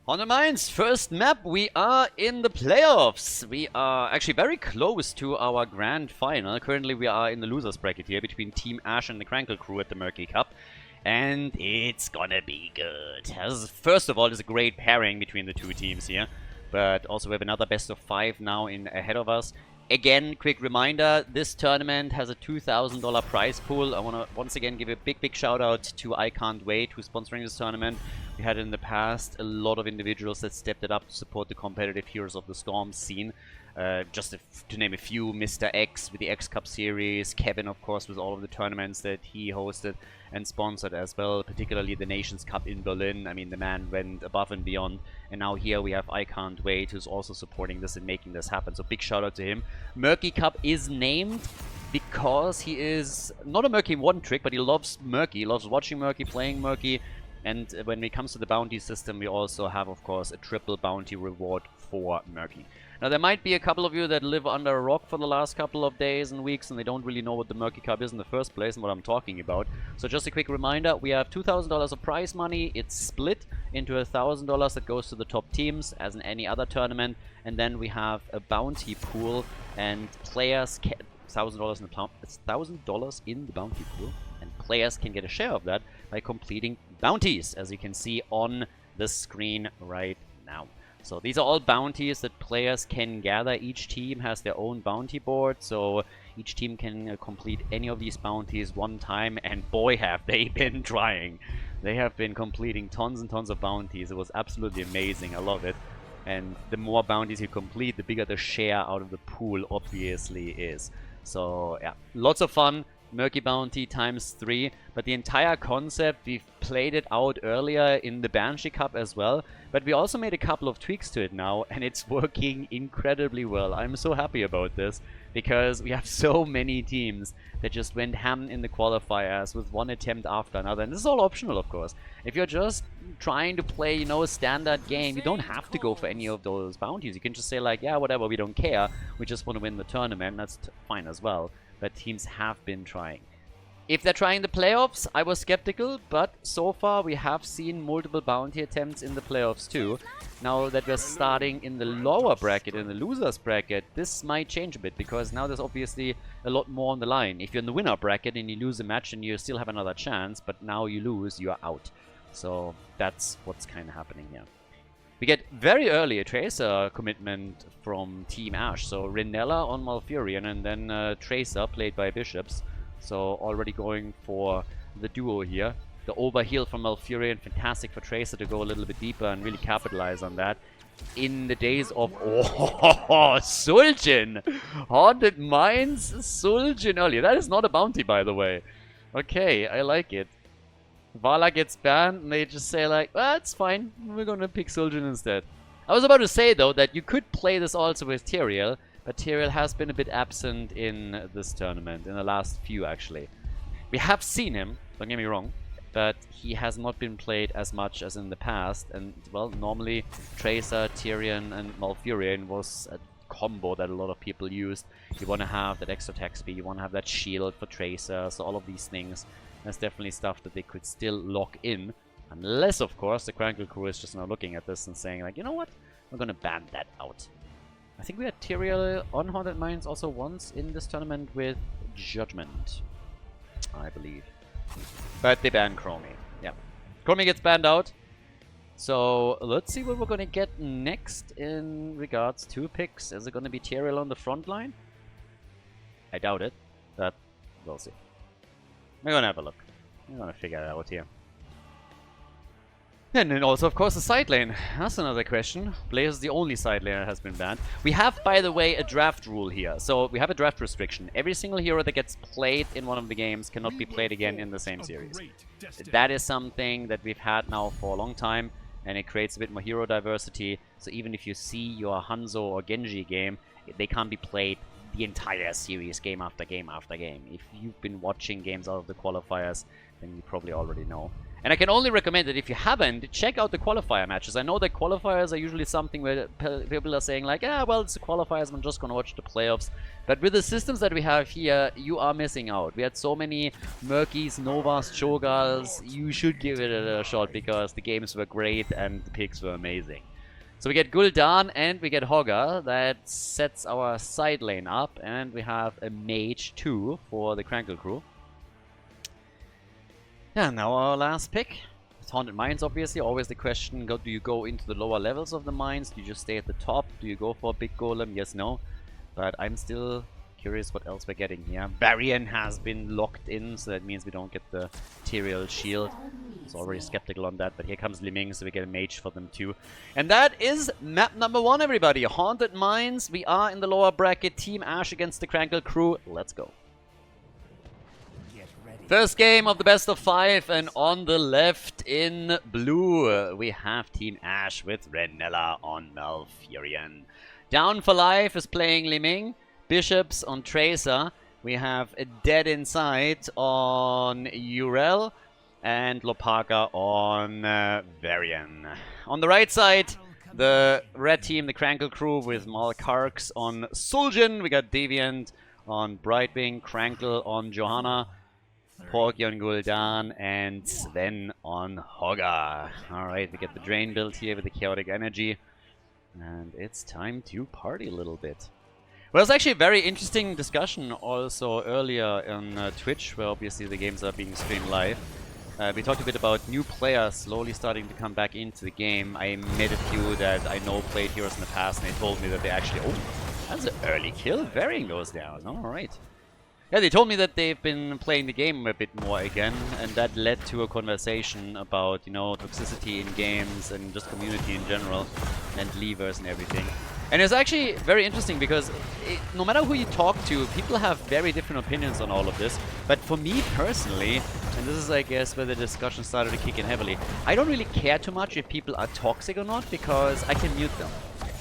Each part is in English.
On the Minds, first map, we are in the playoffs. We are actually very close to our grand final. Currently, we are in the losers bracket here between Team Ash and the Krankle crew at the Murky Cup. And it's gonna be good. First of all, there's a great pairing between the two teams here. But also we have another best of 5 now ahead of us. Again, quick reminder, this tournament has a $2,000 prize pool. I want to once again give a big shout out to I Can't Wait, who's sponsoring this tournament. We had in the past a lot of individuals that stepped it up to support the competitive Heroes of the Storm scene. Just to name a few, Mr. X with the X Cup series, Kevin of course with all of the tournaments that he hosted and sponsored as well, particularly the Nations Cup in Berlin. I mean, the man went above and beyond. And now here we have I Can't Wait, who's also supporting this and making this happen. So big shout out to him. Murky Cup is named because he is not a Murky one trick, but he loves Murky, loves watching Murky, playing Murky. And when it comes to the bounty system, we also have, of course, a triple bounty reward for Murky. Now, there might be a couple of you that live under a rock for the last couple of days and weeks, and they don't really know what the Murky Cup is in the first place and what I'm talking about. So just a quick reminder, we have $2,000 of prize money. It's split into $1,000 that goes to the top teams, as in any other tournament. And then we have a bounty pool, and players can... $1,000 in the bounty pool, and players can get a share of that by completing bounties, as you can see on the screen right now. So these are all bounties that players can gather. Each team has their own bounty board, so each team can complete any of these bounties one time, and boy have they been trying. They have been completing tons and tons of bounties. It was absolutely amazing. I love it. And the more bounties you complete, the bigger the share out of the pool obviously is. So yeah, lots of fun. Murky Bounty times 3, but the entire concept, we've played it out earlier in the Banshee Cup as well, but we also made a couple of tweaks to it now, and it's working incredibly well. I'm so happy about this, because we have so many teams that just went ham in the qualifiers with one attempt after another, and this is all optional, of course. If you're just trying to play, you know, a standard game, you don't have to go for any of those bounties. You can just say like, yeah, whatever, we don't care, we just want to win the tournament, that's fine as well. But teams have been trying. If they're trying the playoffs, I was skeptical, but so far we have seen multiple bounty attempts in the playoffs too. Now that we're starting in the lower bracket, in the losers bracket, this might change a bit, because now there's obviously a lot more on the line. If you're in the winner bracket and you lose a match and you still have another chance, but now you lose, you're out. So that's what's kind of happening here. We get very early a Tracer commitment from Team Ash. So Renella on Malfurion, and then Tracer played by Bishops. So already going for the duo here. The overheal from Malfurion, fantastic for Tracer to go a little bit deeper and really capitalize on that. In the days of... Oh, Suljin! Haunted Mines, Suljin earlier. That is not a bounty, by the way. Okay, I like it. Vala gets banned, and they just say like, well, it's fine, we're gonna pick Suljin instead. I was about to say, though, that you could play this also with Tyrael, but Tyrael has been a bit absent in this tournament, in the last few, actually. We have seen him, don't get me wrong, but he has not been played as much as in the past, and, well, normally Tracer, Tyrion, and Malfurion was a combo that a lot of people used. You want to have that extra attack speed, you want to have that shield for Tracer, so all of these things. That's definitely stuff that they could still lock in. Unless, of course, the Krankle crew is just now looking at this and saying, like, you know what? We're gonna ban that out. I think we had Tyrael on Haunted Mines also once in this tournament with Judgment, I believe. But they banned Chromie. Yeah. Chromie gets banned out. So let's see what we're gonna get next in regards to picks. Is it gonna be Tyrael on the front line? I doubt it, but we'll see. We're gonna have a look. We're gonna figure it out here. And then also, of course, the side lane. That's another question. Blaze is the only side lane that has been banned. We have, by the way, a draft rule here. So we have a draft restriction. Every single hero that gets played in one of the games cannot be played again in the same series. That is something that we've had now for a long time, and it creates a bit more hero diversity. So even if you see your Hanzo or Genji game, they can't be played the entire series, game after game after game. If you've been watching games out of the qualifiers, then you probably already know. And I can only recommend that if you haven't, check out the qualifier matches. I know that qualifiers are usually something where people are saying like, yeah, well, it's the qualifiers, I'm just going to watch the playoffs. But with the systems that we have here, you are missing out. We had so many Murkies, Novas, Cho'Galls. You should give it a shot because the games were great and the picks were amazing. So we get Gul'dan and we get Hogga. That sets our side lane up. And we have a Mage 2 for the Krankle crew. Yeah, now our last pick. It's Haunted Mines, obviously. Always the question, do you go into the lower levels of the mines? Do you just stay at the top? Do you go for a big golem? Yes, no. But I'm still curious what else we're getting here. Varian has been locked in, so that means we don't get the Tyrael shield. I was already skeptical on that, but here comes Li Ming, so we get a mage for them too. And that is map number 1, everybody. Haunted Mines. We are in the lower bracket. Team Ash against the Krankle crew. Let's go. First game of the best of 5, and on the left in blue we have Team Ash with Renella on Malfurion. Down for Life is playing Li Ming, Bishops on Tracer, we have a Dead Inside on Urel, and Lopaka on Varian. On the right side, the red team, the Krankle crew with Malkarks on Sul'jin, we got Deviant on Brightwing, Krankle on Johanna, Porky on Gul'dan, and Sven on Hogga. Alright, we get the Drain build here with the Chaotic Energy. And it's time to party a little bit. Well, it's actually a very interesting discussion also earlier on Twitch, where obviously the games are being streamed live. We talked a bit about new players slowly starting to come back into the game. I met a few that I know played Heroes in the past, and they told me that they actually... Oh, that's an early kill. Varian goes down. Alright. Yeah, they told me that they've been playing the game a bit more again, and that led to a conversation about, you know, toxicity in games and just community in general, and levers and everything. And it's actually very interesting because no matter who you talk to, people have very different opinions on all of this. But for me personally, and this is, I guess, where the discussion started to kick in heavily, I don't really care too much if people are toxic or not, because I can mute them.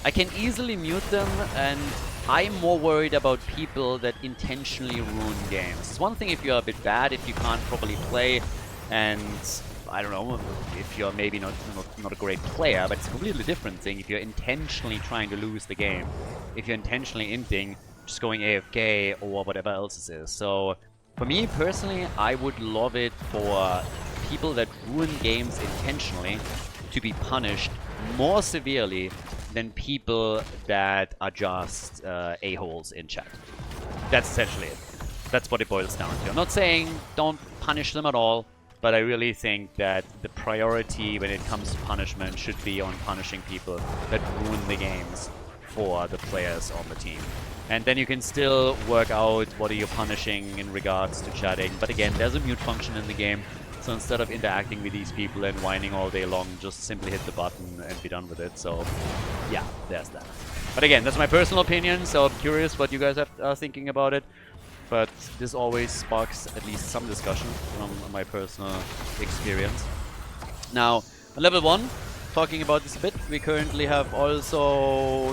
I can easily mute them, and I'm more worried about people that intentionally ruin games. It's one thing if you're a bit bad, if you can't properly play, and I don't know, if you're maybe not a great player, but it's a completely different thing if you're intentionally trying to lose the game. If you're intentionally inting, just going AFK or whatever else it is. So for me personally, I would love it for people that ruin games intentionally to be punished more severely than people that are just a-holes in chat. That's essentially it. That's what it boils down to. I'm not saying don't punish them at all, but I really think that the priority when it comes to punishment should be on punishing people that ruin the games for the players on the team. And then you can still work out what are you punishing in regards to chatting. But again, there's a mute function in the game. So instead of interacting with these people and whining all day long, just simply hit the button and be done with it. So yeah, there's that. But again, that's my personal opinion, so I'm curious what you guys are thinking about it. But this always sparks at least some discussion from my personal experience. Now, on level 1, talking about this a bit, we currently have also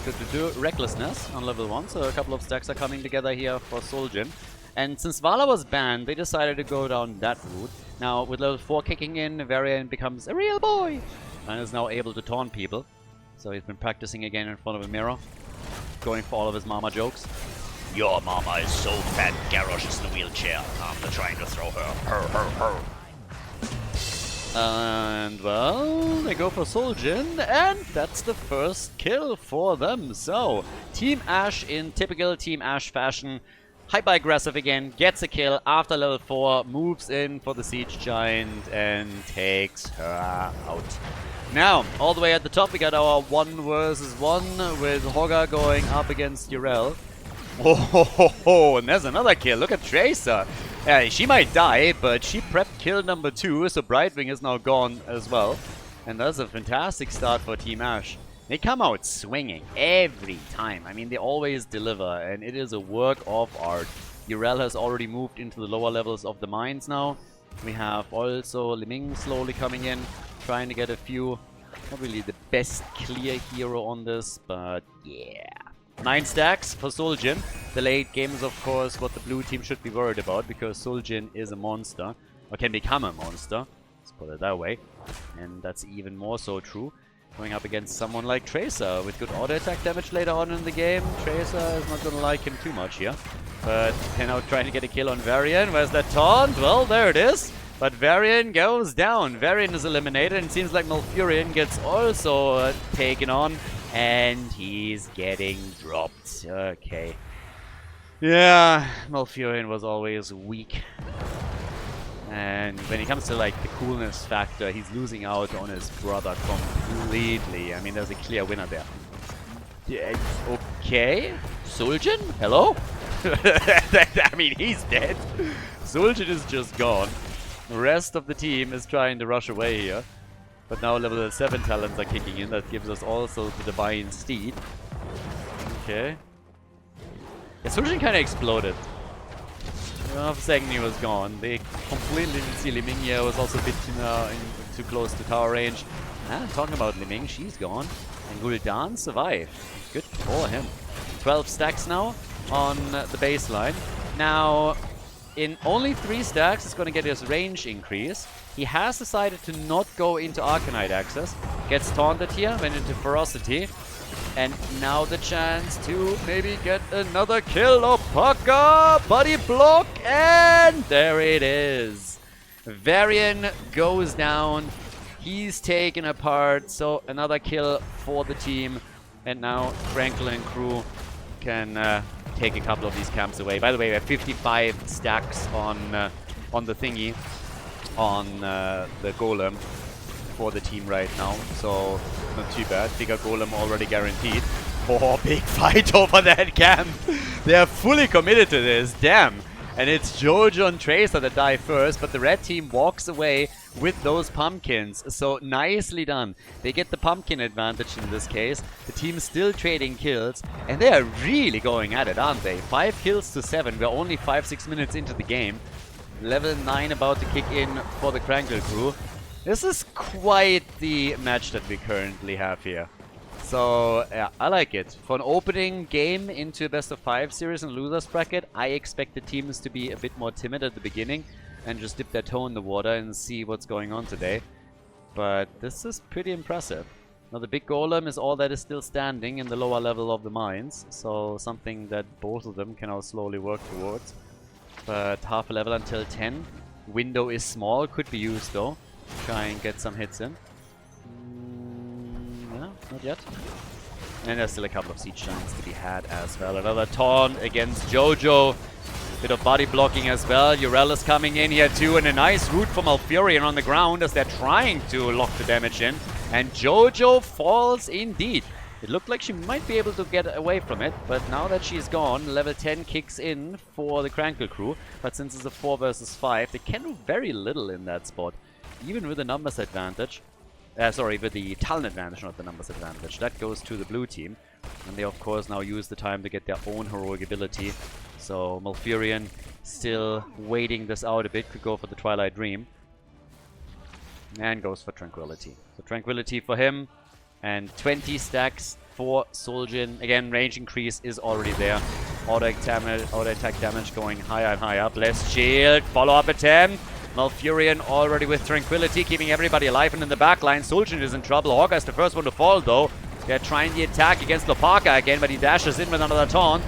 Recklessness on level 1, so a couple of stacks are coming together here for Sul'jin. And since Vala was banned, they decided to go down that route. Now, with level 4 kicking in, Varian becomes a real boy and is now able to taunt people. So he's been practicing again in front of a mirror, going for all of his mama jokes. Your mama is so fat, Garrosh is in a wheelchair. I'm trying to throw her. And, well, they go for Sul'jin, and that's the first kill for them. So, Team Ash in typical Team Ash fashion. Hyper-aggressive again, gets a kill after level 4, moves in for the Siege Giant, and takes her out. Now, all the way at the top, we got our 1 versus 1 with Hogga going up against Urel. Oh, and there's another kill. Look at Tracer. Yeah, she might die, but she prepped kill number 2, so Brightwing is now gone as well. And that's a fantastic start for Team Ash. They come out swinging every time. I mean, they always deliver, and it is a work of art. Urel has already moved into the lower levels of the mines now. We have also Li Ming slowly coming in, trying to get a few. Not really the best clear hero on this, but yeah. 9 stacks for Sul'jin. The late game is, of course, what the blue team should be worried about, because Sul'jin is a monster, or can become a monster. Let's put it that way. And that's even more so true going up against someone like Tracer with good auto attack damage later on in the game. Tracer is not going to like him too much here. But now trying to get a kill on Varian. Where's that taunt? Well, there it is. But Varian goes down. Varian is eliminated, and it seems like Malfurion gets also taken on. And he's getting dropped. Okay. Yeah, Malfurion was always weak. And when it comes to like the coolness factor, he's losing out on his brother completely. I mean, there's a clear winner there. Yeah, okay. Suljin? Hello? I mean, he's dead. Suljin is just gone. The rest of the team is trying to rush away here. But now level 7 talents are kicking in. That gives us also the Divine Steed. Okay. Yeah, Suljin kind of exploded. Half a second he was gone. They completely didn't see Li Ming here. Was also a bit too close to tower range. Talking about Li Ming, she's gone. And Gul'dan survived. Good for him. 12 stacks now on the baseline. Now, in only 3 stacks, it's going to get his range increase. He has decided to not go into Arcanite access. Gets taunted here, went into Ferocity. And now the chance to maybe get another kill. Opaka! Body block! And there it is. Varian goes down. He's taken apart. So another kill for the team. And now Krankle and Krew can take a couple of these camps away. By the way, we have 55 stacks on the thingy. On the Golem. For the team right now, so not too bad. Bigger Golem already guaranteed. Oh, big fight over that camp. They are fully committed to this, damn. And it's Jojo and Tracer that die first, but the red team walks away with those pumpkins. So nicely done. They get the pumpkin advantage in this case. The team's still trading kills, and they are really going at it, aren't they? 5 kills to 7. We're only 5-6 minutes into the game. Level 9 about to kick in for the Krankle crew. This is quite the match that we currently have here. So, yeah, I like it. For an opening game into a best of 5 series and losers bracket, I expect the teams to be a bit more timid at the beginning and just dip their toe in the water and see what's going on today. But this is pretty impressive. Now, the big golem is all that is still standing in the lower level of the mines, so something that both of them can now slowly work towards. But half a level until 10. Window is small, could be used though. Try and get some hits in. No, not yet. And there's still a couple of siege giants to be had as well. Another taunt against Jojo. Bit of body blocking as well. Urel is coming in here too, and a nice root from Malfurion on the ground as they're trying to lock the damage in. And Jojo falls indeed. It looked like she might be able to get away from it, but now that she's gone, level 10 kicks in for the Krankle crew. But since it's a 4 versus 5, they can do very little in that spot. Even with the numbers advantage, sorry, with the talent advantage, not the numbers advantage, that goes to the blue team. And they, of course, now use the time to get their own heroic ability. So Malfurion still waiting this out a bit, could go for the Twilight Dream. And goes for Tranquility. So Tranquility for him, and 20 stacks for Suljin. Again, range increase is already there. Auto attack damage going higher and higher. Blessed Shield, follow-up attempt. Malfurion already with Tranquility, keeping everybody alive, and in the back line, Suljin is in trouble. Hawkeye is the first one to fall, though. They're trying the attack against Lopaka again, but he dashes in with another taunt.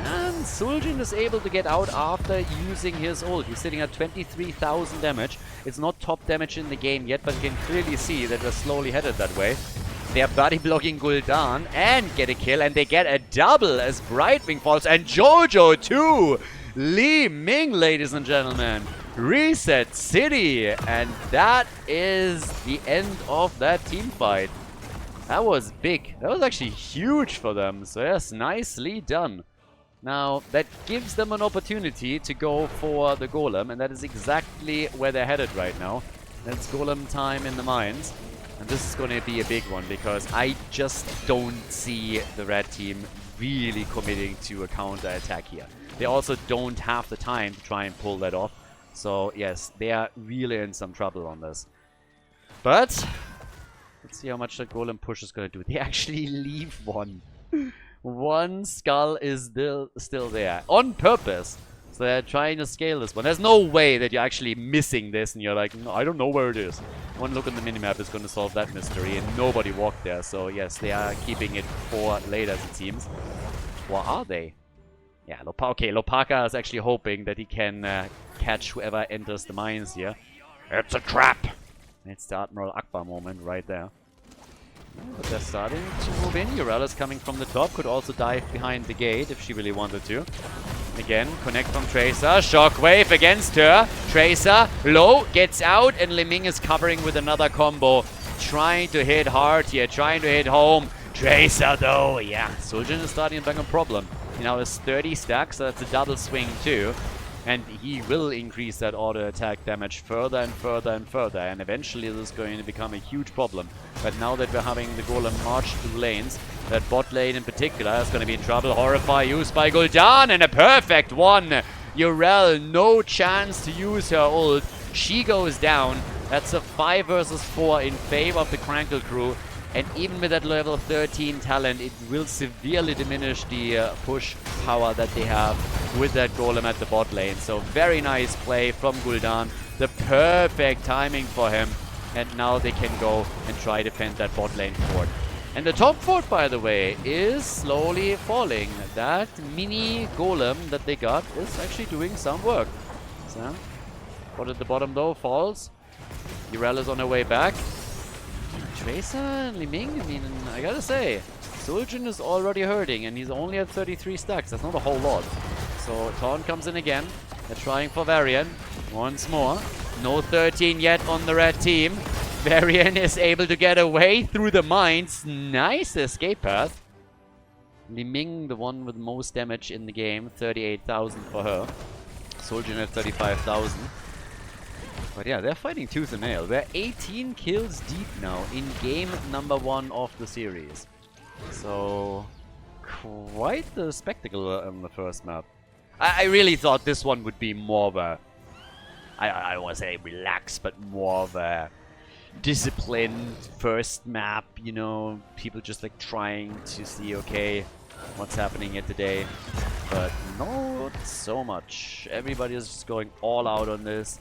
And Suljin is able to get out after using his ult. He's sitting at 23,000 damage. It's not top damage in the game yet, but you can clearly see that we're slowly headed that way. They're body blocking Gul'dan and get a kill, and they get a double as Brightwing falls, and Jojo too! Li Ming, ladies and gentlemen. Reset City, and that is the end of that team fight. That was big. That was actually huge for them, so yes, nicely done. Now, that gives them an opportunity to go for the Golem, and that is exactly where they're headed right now. That's Golem time in the mines, and this is going to be a big one, because I just don't see the red team really committing to a counter attack here. They also don't have the time to try and pull that off. So, yes, they are really in some trouble on this. But, let's see how much that Golem push is going to do. They actually leave one. One skull is still there. On purpose. So So they're trying to scale this one. There's no way that you're actually missing this and you're like, no, I don't know where it is. One look on the minimap is going to solve that mystery, and nobody walked there. So yes, they are keeping it for later, it seems. Or are they? Yeah, Lopaka is actually hoping that he can catch whoever enters the mines here. It's a trap! It's the Admiral Akbar moment right there. Yeah, but they're starting to move in. Urel is coming from the top. Could also dive behind the gate if she really wanted to. Again, connect from Tracer. Shockwave against her. Tracer, low, gets out, and Liming is covering with another combo. Trying to hit hard here, trying to hit home. Tracer though, yeah. Suljin is starting to bring a problem. He now has 30 stacks, so that's a double swing too. And he will increase that auto attack damage further and further and further. And eventually this is going to become a huge problem. But now that we're having the Golem march through lanes, that bot lane in particular is going to be in trouble. Horrify used by Gul'dan, and a perfect one. Urel, no chance to use her ult. She goes down. That's a 5 versus 4 in favor of the Krankle crew. And even with that level 13 talent, it will severely diminish the push power that they have with that Golem at the bot lane. So very nice play from Gul'dan. The perfect timing for him. And now they can go and try to defend that bot lane fort. And the top fort, by the way, is slowly falling. That mini Golem that they got is actually doing some work. So, fort at the bottom though falls. Urel is on her way back. Tracer and Liming, I mean, I gotta say, Suljin is already hurting and he's only at 33 stacks. That's not a whole lot. So Taunt comes in again. They're trying for Varian once more. No 13 yet on the red team. Varian is able to get away through the mines. Nice escape path. Liming, the one with most damage in the game. 38,000 for her. Suljin at 35,000. But yeah, they're fighting tooth and nail. They're 18 kills deep now in game number 1 of the series. So, quite the spectacle on the first map. I really thought this one would be more of a, I don't want to say relaxed, but more of a disciplined first map, you know, people just like trying to see, okay, what's happening here today. But not so much. Everybody is just going all out on this.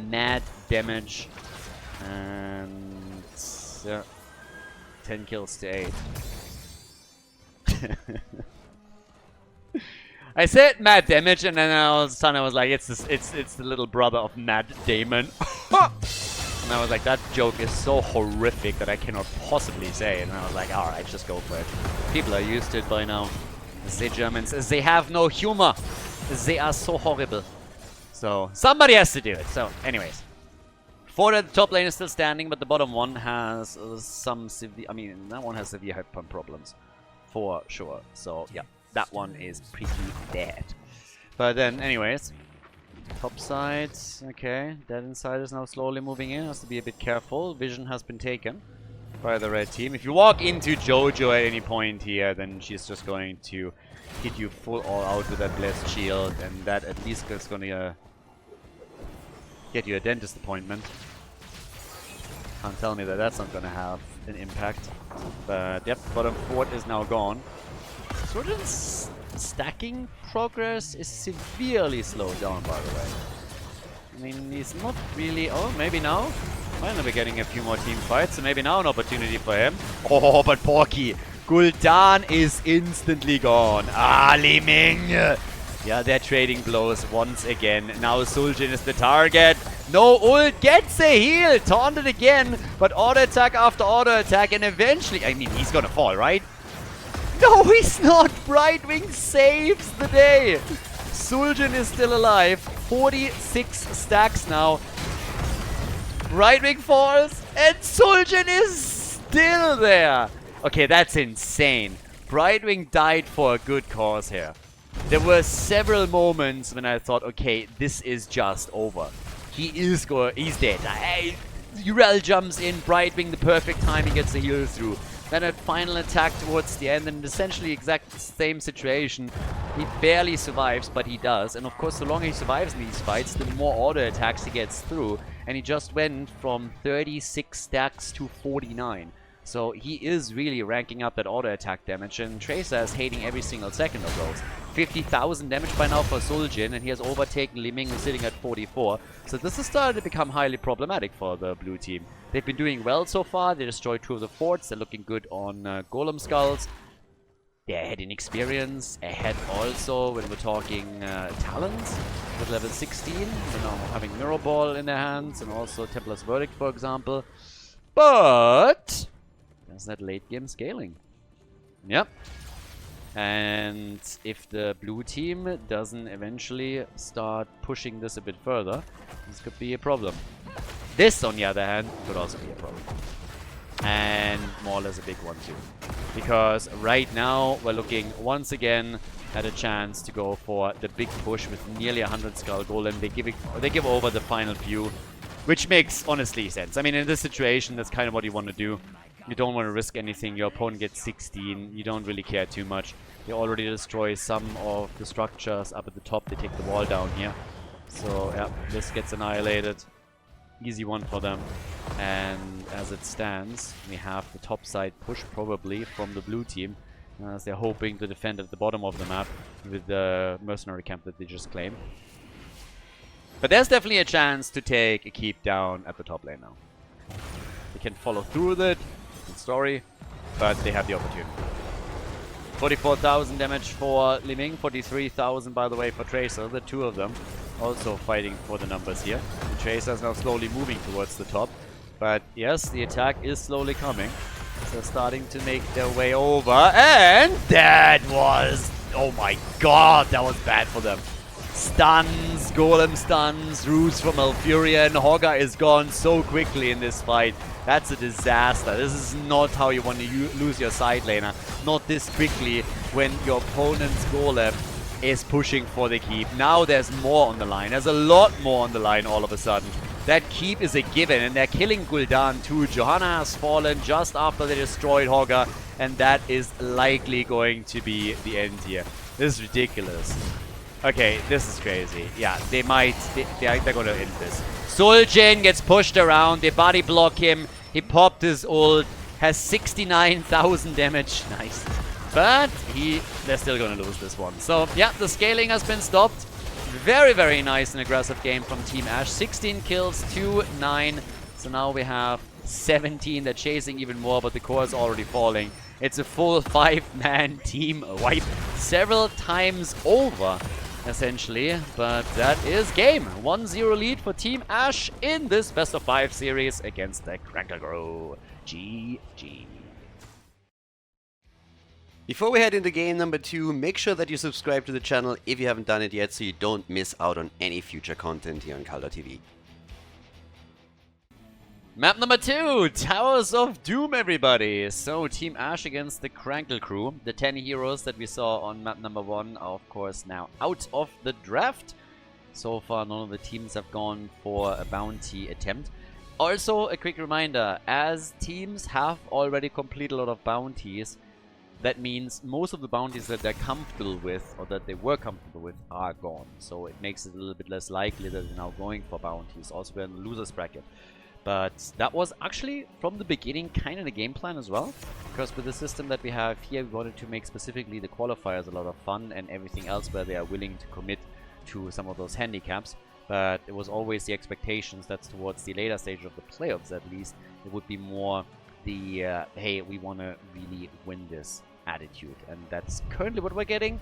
Mad damage, and yeah, 10 kills to 8. I said mad damage, and then all of a sudden I was like, it's the little brother of Mad Damon. And I was like, that joke is so horrific that I cannot possibly say it. And I was like, alright, just go for it. People are used to it by now. The Germans, they have no humor. They are so horrible. So, somebody has to do it. So, anyways. Fort at the top lane is still standing, but the bottom one has some severe... I mean, that one has severe head pump problems. For sure. So, yeah. That one is pretty bad. But then, anyways. Top side. Okay. Dead inside is now slowly moving in. Has to be a bit careful. Vision has been taken by the red team. If you walk into Jojo at any point here, then she's just going to hit you full all out with that blessed shield. And that at least is going to... get you a dentist appointment. Can't tell me that that's not gonna have an impact. But yep, bottom fort is now gone. Surgeon's stacking progress is severely slowed down, by the way. I mean, he's not really... Oh, maybe now? Finally we're getting a few more team fights, so maybe now an opportunity for him. Oh, but Porky! Gul'dan is instantly gone. Ah, Liming! Yeah, they're trading blows once again. Now Suljin is the target. No ult, gets a heal. Taunted again, but auto attack after auto attack, and eventually... I mean, he's gonna fall, right? No, he's not. Brightwing saves the day. Suljin is still alive. 46 stacks now. Brightwing falls, and Suljin is still there. Okay, that's insane. Brightwing died for a good cause here. There were several moments when I thought, okay, this is just over. He's dead. Urel jumps in, Brightwing, the perfect time, he gets the heal through. Then a final attack towards the end, and essentially exact same situation. He barely survives, but he does. And of course, the longer he survives in these fights, the more auto attacks he gets through. And he just went from 36 stacks to 49. So he is really ranking up that auto attack damage, and Tracer is hating every single second of those. 50,000 damage by now for Suljin, and he has overtaken Li Ming, who's sitting at 44. So this is starting to become highly problematic for the blue team. They've been doing well so far. They destroyed 2 of the forts. They're looking good on Golem Skulls. They're ahead in experience, ahead also when we're talking talents with level 16, you know, having Mirror Ball in their hands, and also Templar's Verdict, for example. But there's that late game scaling. Yep. And if the blue team doesn't eventually start pushing this a bit further, this could be a problem. This, on the other hand, could also be a problem. And more or less a big one too. Because right now we're looking once again at a chance to go for the big push with nearly 100 Skull Golem. They give over the final few, which makes honestly sense. I mean, in this situation, that's kind of what you want to do. You don't want to risk anything. Your opponent gets 16. You don't really care too much. They already destroy some of the structures up at the top. They take the wall down here. So yeah, this gets annihilated. Easy one for them. And as it stands, we have the top side push probably from the blue team, as they're hoping to defend at the bottom of the map with the mercenary camp that they just claimed. But there's definitely a chance to take a keep down at the top lane now. They can follow through with it, good story, but they have the opportunity. 44,000 damage for Li Ming, 43,000 by the way for Tracer, the 2 of them also fighting for the numbers here. The Tracer is now slowly moving towards the top. But yes, the attack is slowly coming. So starting to make their way over. And that was... oh my god, that was bad for them. Stuns, Golem stuns, Roots from Malfurion. Hogger is gone so quickly in this fight. That's a disaster. This is not how you want to lose your side laner. Not this quickly when your opponent's Golem is pushing for the keep. Now there's more on the line. There's a lot more on the line all of a sudden. That keep is a given, and they're killing Gul'dan too. Johanna has fallen just after they destroyed Hogger, and that is likely going to be the end here. This is ridiculous. Okay, this is crazy. Yeah, they're going to end this. Suljin gets pushed around. They body block him. He popped his ult. Has 69,000 damage. Nice. But they're still going to lose this one. So, yeah, the scaling has been stopped. Very, very nice and aggressive game from Team Ash. 16 kills, 2-9. So now we have 17. They're chasing even more, but the core is already falling. It's a full 5-man team wipe several times over, essentially. But that is game. 1-0 lead for Team Ash in this best of 5 series against the Krankle. GG. Before we head into game number 2, make sure that you subscribe to the channel if you haven't done it yet so you don't miss out on any future content here on Khaldor TV. Map number 2, Towers of Doom, everybody. So, Team Ash against the Krankle crew. The 10 heroes that we saw on map number 1 are, of course, now out of the draft. So far, none of the teams have gone for a bounty attempt. Also, a quick reminder, as teams have already completed a lot of bounties, that means most of the bounties that they're comfortable with, or that they were comfortable with, are gone. So it makes it a little bit less likely that they're now going for bounties. Also, we're in the loser's bracket. But that was actually, from the beginning, kind of the game plan as well. Because with the system that we have here, we wanted to make specifically the qualifiers a lot of fun, and everything else where they are willing to commit to some of those handicaps. But it was always the expectations that towards the later stage of the playoffs, at least, it would be more the, hey, we want to really win this attitude, and that's currently what we're getting.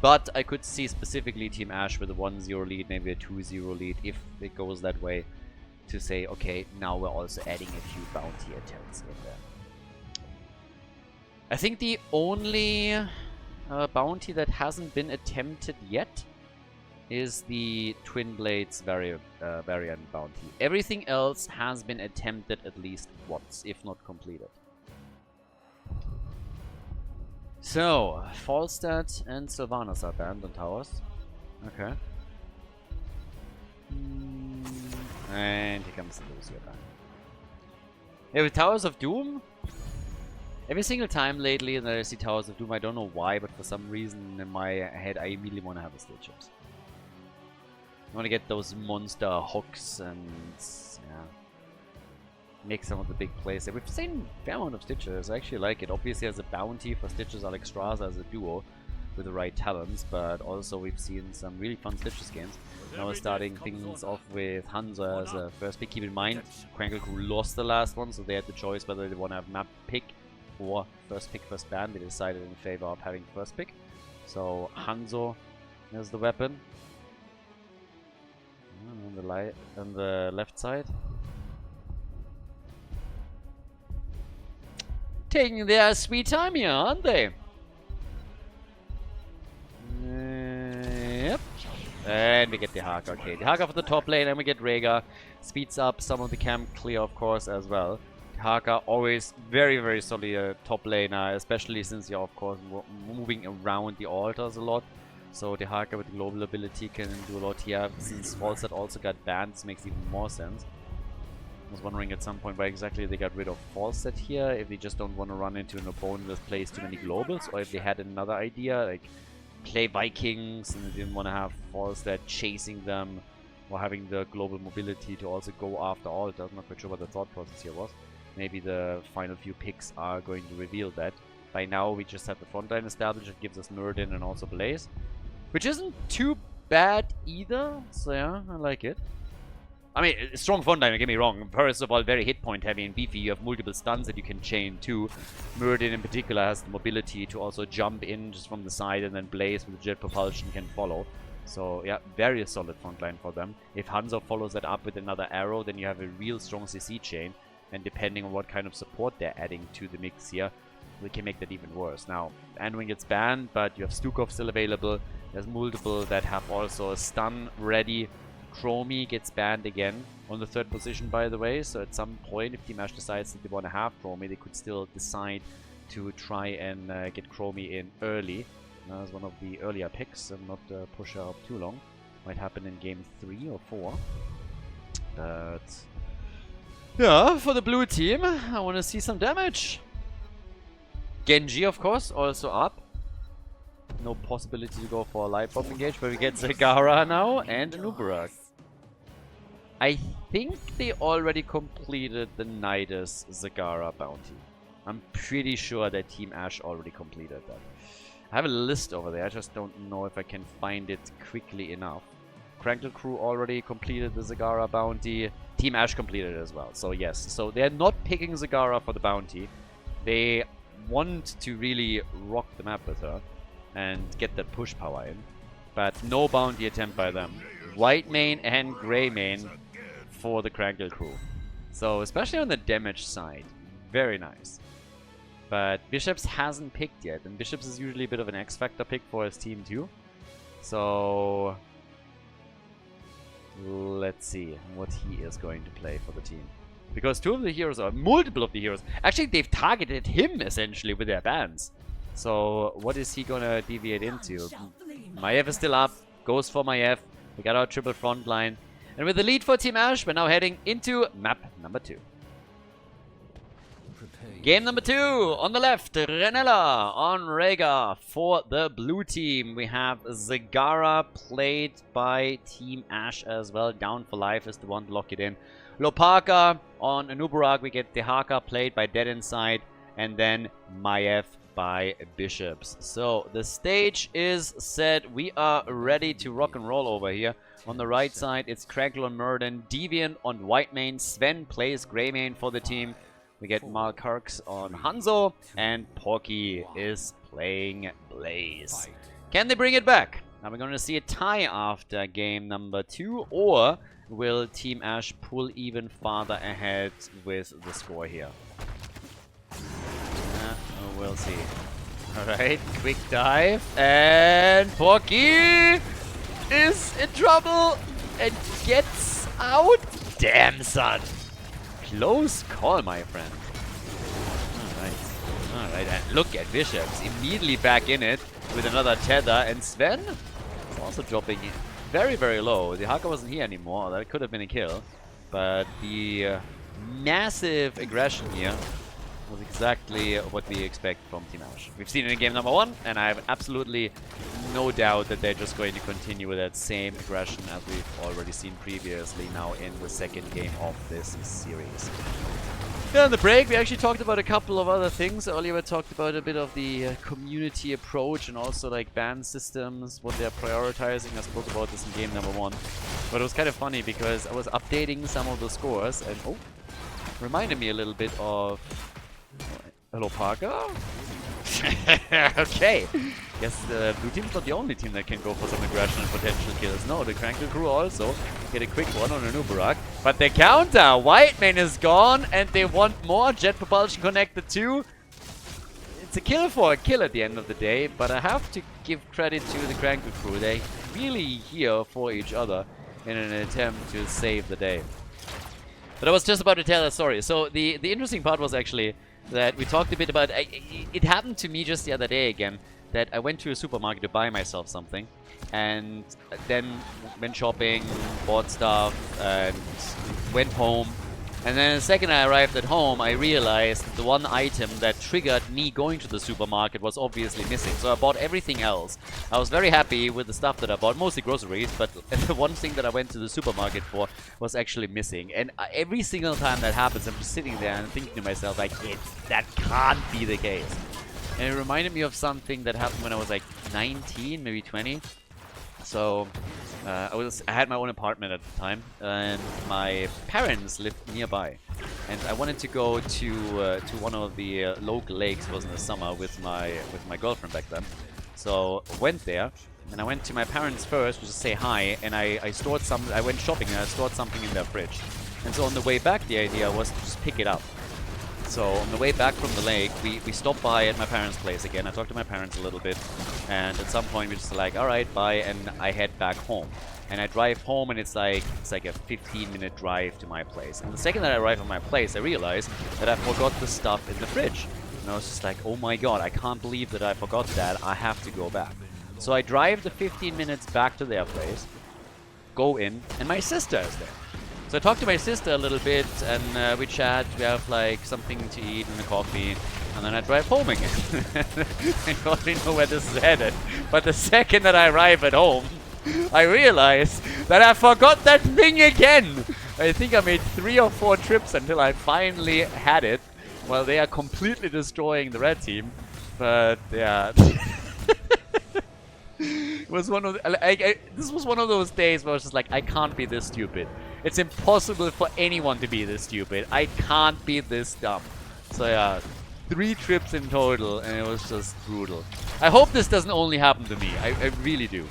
But I could see specifically Team Ash with a 1-0 lead, maybe a 2-0 lead if it goes that way, to say, okay, now we're also adding a few bounty attempts in there. I think the only bounty that hasn't been attempted yet is the Twin Blades variant bounty. Everything else has been attempted at least once, if not completed. So, Falstad and Sylvanas are banned on towers. Okay. And here comes the Lucio ban. Yeah, with Towers of Doom, every single time lately that I see Towers of Doom, I don't know why, but for some reason in my head I immediately want to have a steel chips. I want to get those monster hooks and yeah. make some of the big plays there. We've seen a fair amount of Stitches. I actually like it. Obviously, as a bounty for Stitches, Alexstrasza as a duo with the right talents, but also we've seen some really fun Stitches games. Now we're starting things off with Hansa as a first pick. Keep in mind, Krankle Crew lost the last one, so they had the choice whether they want to have map pick or first pick, first ban. They decided in favor of having first pick. So Hanzo is the weapon. On the left side. Taking their sweet time here, aren't they? Yep. And we get the Haka. Okay, the Haka for the top lane, and we get Rhaegar. Speeds up some of the camp clear, of course, as well. Haka always very, very solid top laner, especially since you're, of course, moving around the altars a lot. So the Haka with the global ability can do a lot here. Since Falstad also got banned, this makes even more sense. I was wondering at some point why exactly they got rid of Falstad here, if they just don't want to run into an opponent that plays too many globals, or if they had another idea, like play Vikings and they didn't want to have Falstad chasing them or having the global mobility to also go after altars. I'm not quite sure what the thought process here was. Maybe the final few picks are going to reveal that. By now we just have the frontline established. It gives us Muradin and also Blaze, which isn't too bad either. So yeah, I like it. I mean, strong frontline, don't get me wrong. First of all, very hit point heavy and beefy. You have multiple stuns that you can chain too. Muradin in particular has the mobility to also jump in just from the side, and then Blaze with jet propulsion can follow. So yeah, very solid frontline for them. If Hanzo follows that up with another arrow, then you have a real strong CC chain. And depending on what kind of support they're adding to the mix here, we can make that even worse. Now, Anduin gets banned, but you have Stukov still available. There's multiple that have also a stun ready. Chromie gets banned again on the 3rd position, by the way. So at some point, if Team Ash decides that they want to have Chromie, they could still decide to try and get Chromie in early. That was one of the earlier picks and not push her up too long. Might happen in game 3 or 4. But yeah, for the blue team, I want to see some damage. Genji, of course, also up. No possibility to go for a light bomb engage, but we get Zagara now and Anubarak. I think they already completed the Nidus Zagara bounty. I'm pretty sure that Team Ash already completed that. I have a list over there, I just don't know if I can find it quickly enough. Krankle Crew already completed the Zagara bounty. Team Ash completed it as well, so yes. So they're not picking Zagara for the bounty. They want to really rock the map with her and get that push power in. But no bounty attempt by them. White main and grey main for the Krankle Crew. So especially on the damage side, very nice. But Bishops hasn't picked yet, and Bishops is usually a bit of an X-Factor pick for his team too. So let's see what he is going to play for the team. Because two of the heroes, or multiple of the heroes, actually they've targeted him essentially with their bans. So what is he gonna deviate into? Maiev is still up, goes for Maiev. We got our triple front line. And with the lead for Team Ash, we're now heading into map number 2. Game number 2, on the left, Renella on Rhaegar for the blue team. We have Zagara played by Team Ash as well. Down for life is the one to lock it in. Lopaka on Anubarak, we get the Haka played by Dead Inside, and then Maiev by Bishops. So the stage is set. We are ready to rock and roll over here. On the right side, it's Krankle on Muradin, Deviant on White Main, Sven plays Grey Main for the team. We get Malkarks on Hanzo, and Porky is playing Blaze. Can they bring it back? Are we going to see a tie after game number 2, or will Team Ash pull even farther ahead with the score here? We'll see. Alright, quick dive, and Porky is in trouble and gets out. Damn, son. Close call, my friend. Alright, and look at Bishops. Immediately back in it with another tether. And Sven is also dropping very, very low. The Haka wasn't here anymore. That could have been a kill. But the massive aggression here was exactly what we expect from Team Ash. We've seen it in game number 1, and I have absolutely no doubt that they're just going to continue with that same aggression as we've already seen previously now in the second game of this series. Yeah, in the break, we actually talked about a couple of other things. Earlier, we talked about a bit of the community approach and also like ban systems, what they're prioritizing. I spoke about this in game number 1. But it was kind of funny because I was updating some of the scores and oh, reminded me a little bit of... Hello, Parker? Okay. Guess the blue team's not the only team that can go for some aggression and potential kills. No, the Krankle crew also get a quick one on a Nubarak. But the counter! White man is gone and they want more. Jet propulsion connected too. It's a kill for a kill at the end of the day, but I have to give credit to the Krankle crew. They really here for each other in an attempt to save the day. But I was just about to tell a story. So the interesting part was actually that we talked a bit about... it happened to me just the other day again, that I went to a supermarket to buy myself something, and then went shopping, bought stuff, and went home. And then the second I arrived at home, I realized that the one item that triggered me going to the supermarket was obviously missing. So I bought everything else. I was very happy with the stuff that I bought, mostly groceries, but the one thing that I went to the supermarket for was actually missing. And every single time that happens, I'm just sitting there and thinking to myself, like, that can't be the case. And it reminded me of something that happened when I was like 19, maybe 20. So I had my own apartment at the time, and my parents lived nearby, and I wanted to go to one of the local lakes. It was in the summer with my girlfriend back then. So went there, and I went to my parents first to just say hi, and I stored some. I went shopping and I stored something in their fridge. And so on the way back, the idea was to just pick it up. So on the way back from the lake, we stopped by at my parents' place again. I talked to my parents a little bit, and at some point we just like, all right, bye, and I head back home. And I drive home, and it's like a 15-minute drive to my place. And the second that I arrive at my place, I realized that I forgot the stuff in the fridge. And I was just like, oh my god, I can't believe that I forgot that. I have to go back. So I drive the 15 minutes back to their place, go in, and my sister is there. So I talked to my sister a little bit, and we chat, we have like something to eat and a coffee, and then I drive home again. I already know where this is headed. But the second that I arrive at home, I realize that I forgot that thing again. I think I made 3 or 4 trips until I finally had it, while they are completely destroying the red team. But yeah. It was one of the, this was one of those days where I was just like, I can't be this stupid. It's impossible for anyone to be this stupid. I can't be this dumb. So yeah, 3 trips in total, and it was just brutal. I hope this doesn't only happen to me. I really do.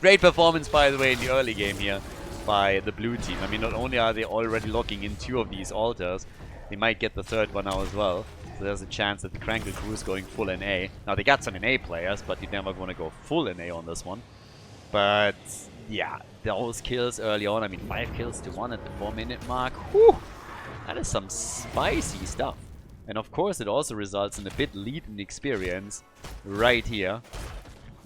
Great performance, by the way, in the early game here by the blue team. I mean, not only are they already locking in 2 of these altars, they might get the 3rd one now as well. So there's a chance that the Krankle crew is going full NA. Now, they got some NA players, but you never want to go full NA on this one. But yeah, those kills early on, I mean 5 kills to 1 at the 4-minute mark. Whew! That is some spicy stuff. And of course it also results in a bit lead in experience right here.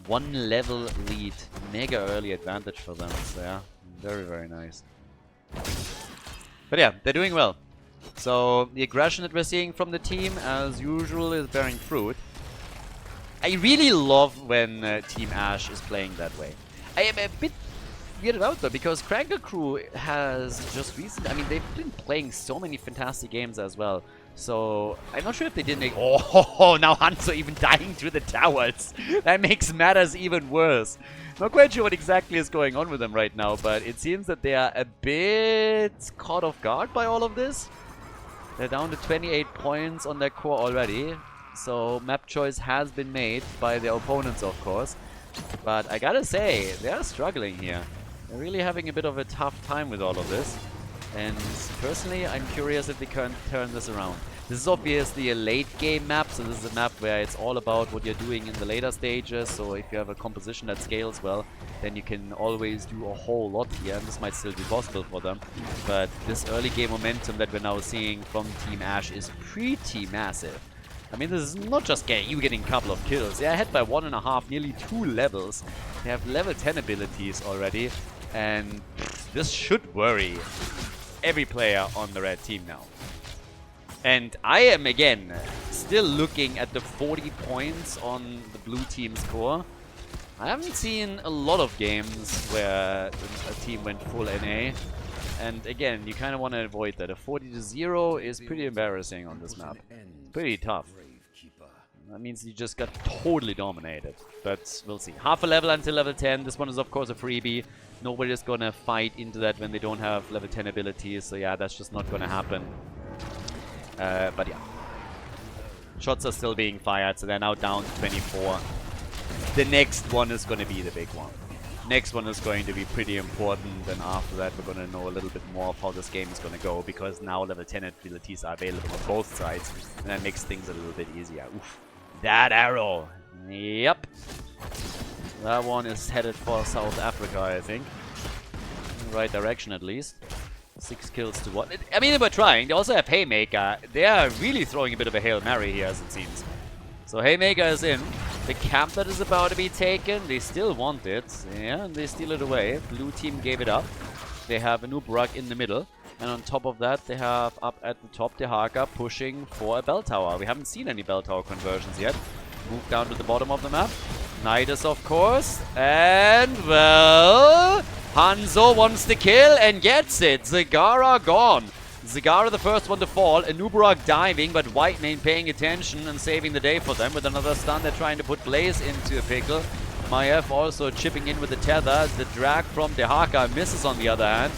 1 level lead, mega early advantage for them. So yeah, very, very nice. But yeah, they're doing well. So the aggression that we're seeing from the team, as usual, is bearing fruit. I really love when Team Ash is playing that way. I am a bit weirded out though, because Krankle crew has just recently, I mean, they've been playing so many fantastic games as well. So I'm not sure if they did make... Oh, now Hanzo even dying through the towers. That makes matters even worse. Not quite sure what exactly is going on with them right now, but it seems that they are a bit caught off guard by all of this. They're down to 28 points on their core already. So map choice has been made by their opponents, of course. But I gotta say, they're struggling here. They're really having a bit of a tough time with all of this. And personally, I'm curious if they can turn this around. This is obviously a late game map, so this is a map where it's all about what you're doing in the later stages. So if you have a composition that scales well, then you can always do a whole lot here, and this might still be possible for them. But this early game momentum that we're now seeing from Team Ash is pretty massive. I mean, this is not just you getting a couple of kills. They're ahead by 1.5, nearly 2 levels. They have level 10 abilities already, and this should worry every player on the red team now. And I am, again, still looking at the 40 points on the blue team's score. I haven't seen a lot of games where a team went full NA. And again, you kind of want to avoid that. A 40-0 is pretty embarrassing on this map. Pretty tough. That means you just got totally dominated. But we'll see. Half a level until level 10. This one is, of course, a freebie. Nobody's gonna fight into that when they don't have level 10 abilities. So yeah, that's just not gonna happen. But yeah. Shots are still being fired, so they're now down to 24. The next one is going to be the big one. Next one is going to be pretty important, and after that we're going to know a little bit more of how this game is going to go, because now level 10 abilities are available on both sides, and that makes things a little bit easier. Oof. That arrow! Yep. That one is headed for South Africa, I think. In the right direction at least. 6 kills to 1. I mean, they were trying. They also have Haymaker. They are really throwing a bit of a Hail Mary here, as it seems. So Haymaker is in. The camp that is about to be taken, they still want it. Yeah, and they steal it away. Blue team gave it up. They have a Nubrug in the middle. And on top of that, they have up at the top Dehaka pushing for a bell tower. We haven't seen any bell tower conversions yet. Move down to the bottom of the map. Nidus, of course. And, well... Hanzo wants the kill and gets it. Zagara gone. Zagara the first one to fall. Anubarak diving, but Whitemane paying attention and saving the day for them. With another stun, they're trying to put Blaze into a pickle. Maiev also chipping in with the tether. The drag from Dehaka misses on the other hand.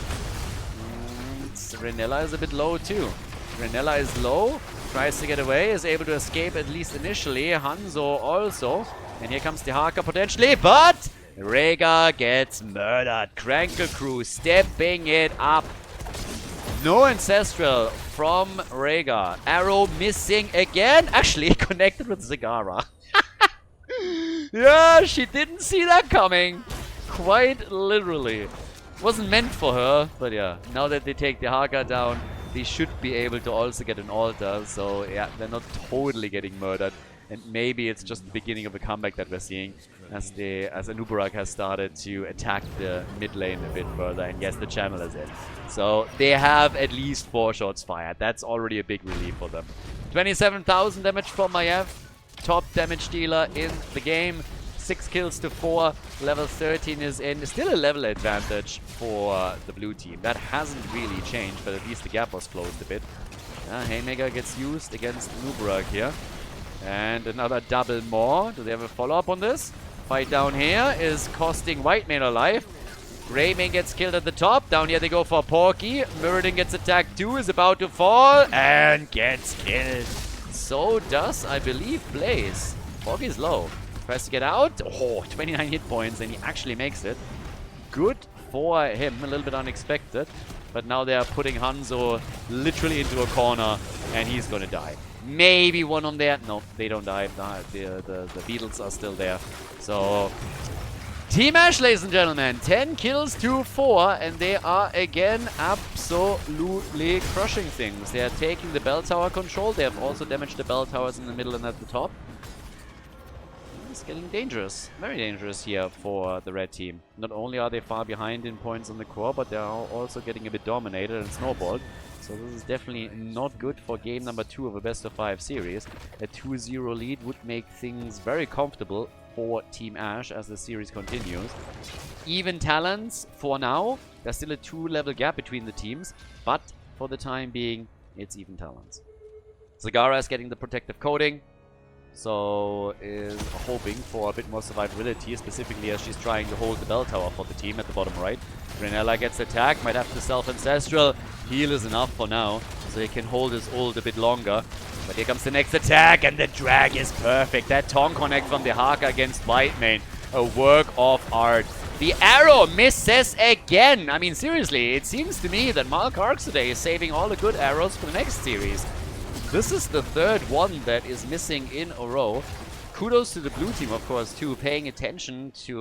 Renella is a bit low too. Renella is low. Tries to get away. Is able to escape at least initially. Hanzo also. And here comes Dehaka potentially, but... Rhaegar gets murdered. Krankle Krew stepping it up. No Ancestral from Rhaegar. Arrow missing again. Actually connected with Zagara. Yeah, she didn't see that coming. Quite literally. Wasn't meant for her, but yeah. Now that they take the Haka down, they should be able to also get an altar. So yeah, they're not totally getting murdered. And maybe it's just the beginning of a comeback that we're seeing as Anubarak has started to attack the mid lane a bit further. And yes, the channel is in. So they have at least 4 shots fired. That's already a big relief for them. 27,000 damage from Maiev. Top damage dealer in the game. 6 kills to 4. Level 13 is in. Still a level advantage for the blue team. That hasn't really changed, but at least the gap was closed a bit. Haymaker gets used against Anubarak here. And another double more. Do they have a follow-up on this? Fight down here is costing Whitemane a life. Greymane gets killed at the top. Down here they go for Porky. Mirrodin gets attacked too. Is about to fall. And gets killed. So does, I believe, Blaze. Porky's low. Tries to get out. Oh, 29 hit points. And he actually makes it. Good for him. A little bit unexpected. But now they are putting Hanzo literally into a corner. And he's gonna die. Maybe one on there. No, they don't die. The Beatles are still there. So, Team Ash, ladies and gentlemen. 10 kills to 4. And they are, again, absolutely crushing things. They are taking the bell tower control. They have also damaged the bell towers in the middle and at the top. It's getting dangerous. Very dangerous here for the red team. Not only are they far behind in points on the core, but they are also getting a bit dominated and snowballed. So this is definitely not good for game number 2 of a best of 5 series. A 2-0 lead would make things very comfortable for Team Ash as the series continues. Even talents for now. There's still a 2-level gap between the teams, but for the time being, it's even talents. Zagara is getting the protective coating, so is hoping for a bit more survivability, specifically as she's trying to hold the bell tower for the team at the bottom right. Renella gets attacked, might have to self-ancestral. Heal is enough for now, so he can hold his ult a bit longer. But here comes the next attack, and the drag is perfect. That Tong connect from the Haka against Whitemane. A work of art. The arrow misses again. I mean, seriously, it seems to me that Mark Arcs today is saving all the good arrows for the next series. This is the 3rd one that is missing in a row. Kudos to the blue team, of course, too, paying attention to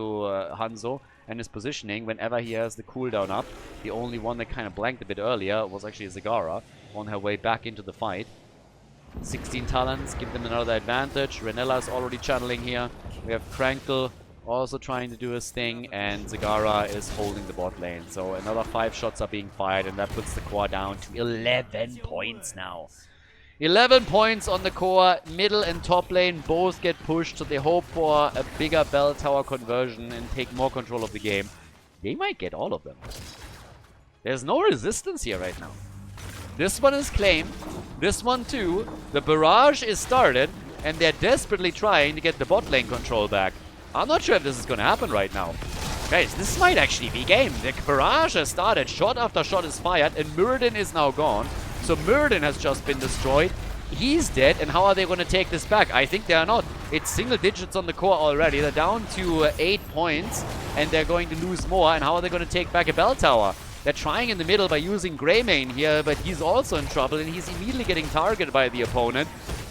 Hanzo and his positioning whenever he has the cooldown up. The only one that kind of blanked a bit earlier was actually Zagara on her way back into the fight. 16 talents, give them another advantage. Renella is already channeling here. We have Krankle also trying to do his thing, and Zagara is holding the bot lane. So another 5 shots are being fired, and that puts the core down to 11 points now. 11 points on the core. Middle and top lane both get pushed, so they hope for a bigger bell tower conversion and take more control of the game. They might get all of them. There's no resistance here right now. This one is claimed. This one too. The barrage is started, and they're desperately trying to get the bot lane control back. I'm not sure if this is going to happen right now. Guys, this might actually be game. The barrage has started. Shot after shot is fired, and Muradin is now gone. So Muradin has just been destroyed. He's dead, and how are they going to take this back? I think they are not. It's single digits on the core already. They're down to 8 points, and they're going to lose more. And how are they going to take back a bell tower? They're trying in the middle by using Greymane here, but he's also in trouble, and he's immediately getting targeted by the opponent.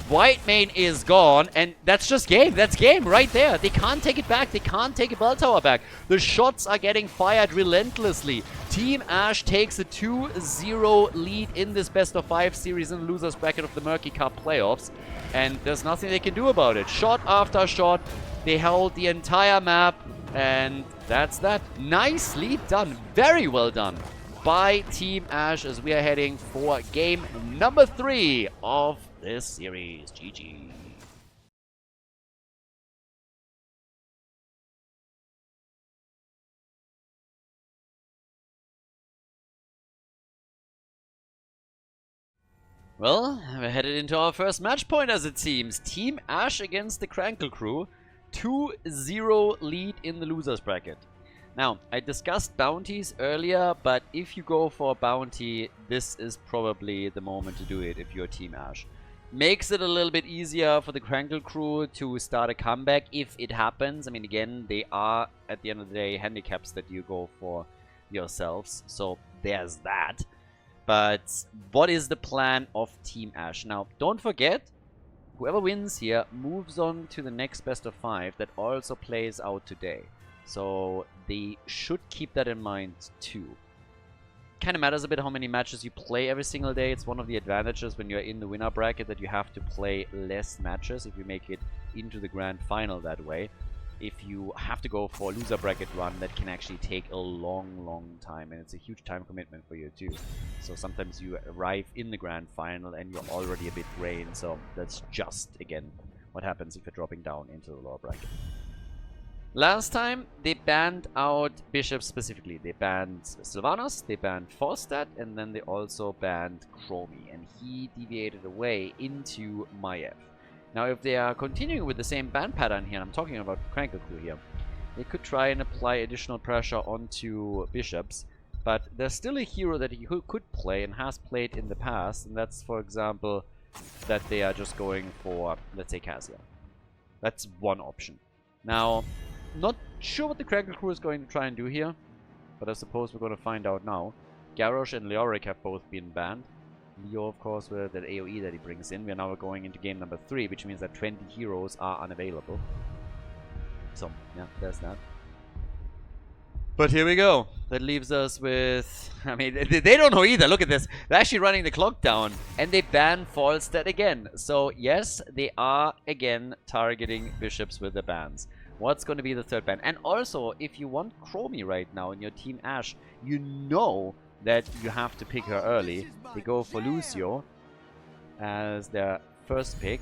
Whitemane is gone, and that's just game. That's game right there. They can't take it back. They can't take a bell tower back. The shots are getting fired relentlessly. Team Ash takes a 2-0 lead in this best-of-5 series in the loser's bracket of the Murky Cup playoffs, and there's nothing they can do about it. Shot after shot, they held the entire map, and that's that. Nicely done. Very well done by Team Ash as we are heading for game number 3 of this series. GG. Well, we're headed into our first match point as it seems. Team Ash against the Krankle crew. 2-0 lead in the loser's bracket. Now, I discussed bounties earlier, but if you go for a bounty, this is probably the moment to do it if you're Team Ash. Makes it a little bit easier for the Krankle crew to start a comeback if it happens. I mean, again, they are, at the end of the day, handicaps that you go for yourselves. So, there's that. But what is the plan of Team Ash? Now, don't forget, whoever wins here moves on to the next best of 5 that also plays out today. So they should keep that in mind too. Kind of matters a bit how many matches you play every single day. It's one of the advantages when you're in the winner bracket that you have to play less matches if you make it into the grand final that way. If you have to go for a loser bracket run, that can actually take a long time, and it's a huge time commitment for you too. So sometimes you arrive in the grand final and you're already a bit drained, so that's just, again, what happens if you're dropping down into the lower bracket. Last time, they banned out Bishops specifically. They banned Sylvanas, they banned Forstat, and then they also banned Chromie, and he deviated away into Maiev. Now, if they are continuing with the same ban pattern here, I'm talking about Krankle crew here, they could try and apply additional pressure onto Bishops, but there's still a hero that he could play and has played in the past, and that's, for example, that they are just going for, let's say, Cassia. That's one option. Now, not sure what the Krankle crew is going to try and do here, but I suppose we're going to find out now. Garrosh and Leoric have both been banned. Leo, of course, with that AoE that he brings in. We are now going into game number 3, which means that 20 heroes are unavailable. So, yeah, there's that. But here we go. That leaves us with... I mean, they don't know either. Look at this. They're actually running the clock down. And they ban Falstad again. So, yes, they are, again, targeting Bishops with the bans. What's going to be the third ban? And also, if you want Chromie right now in your Team Ash, you know that you have to pick her early. They go for Lucio as their first pick.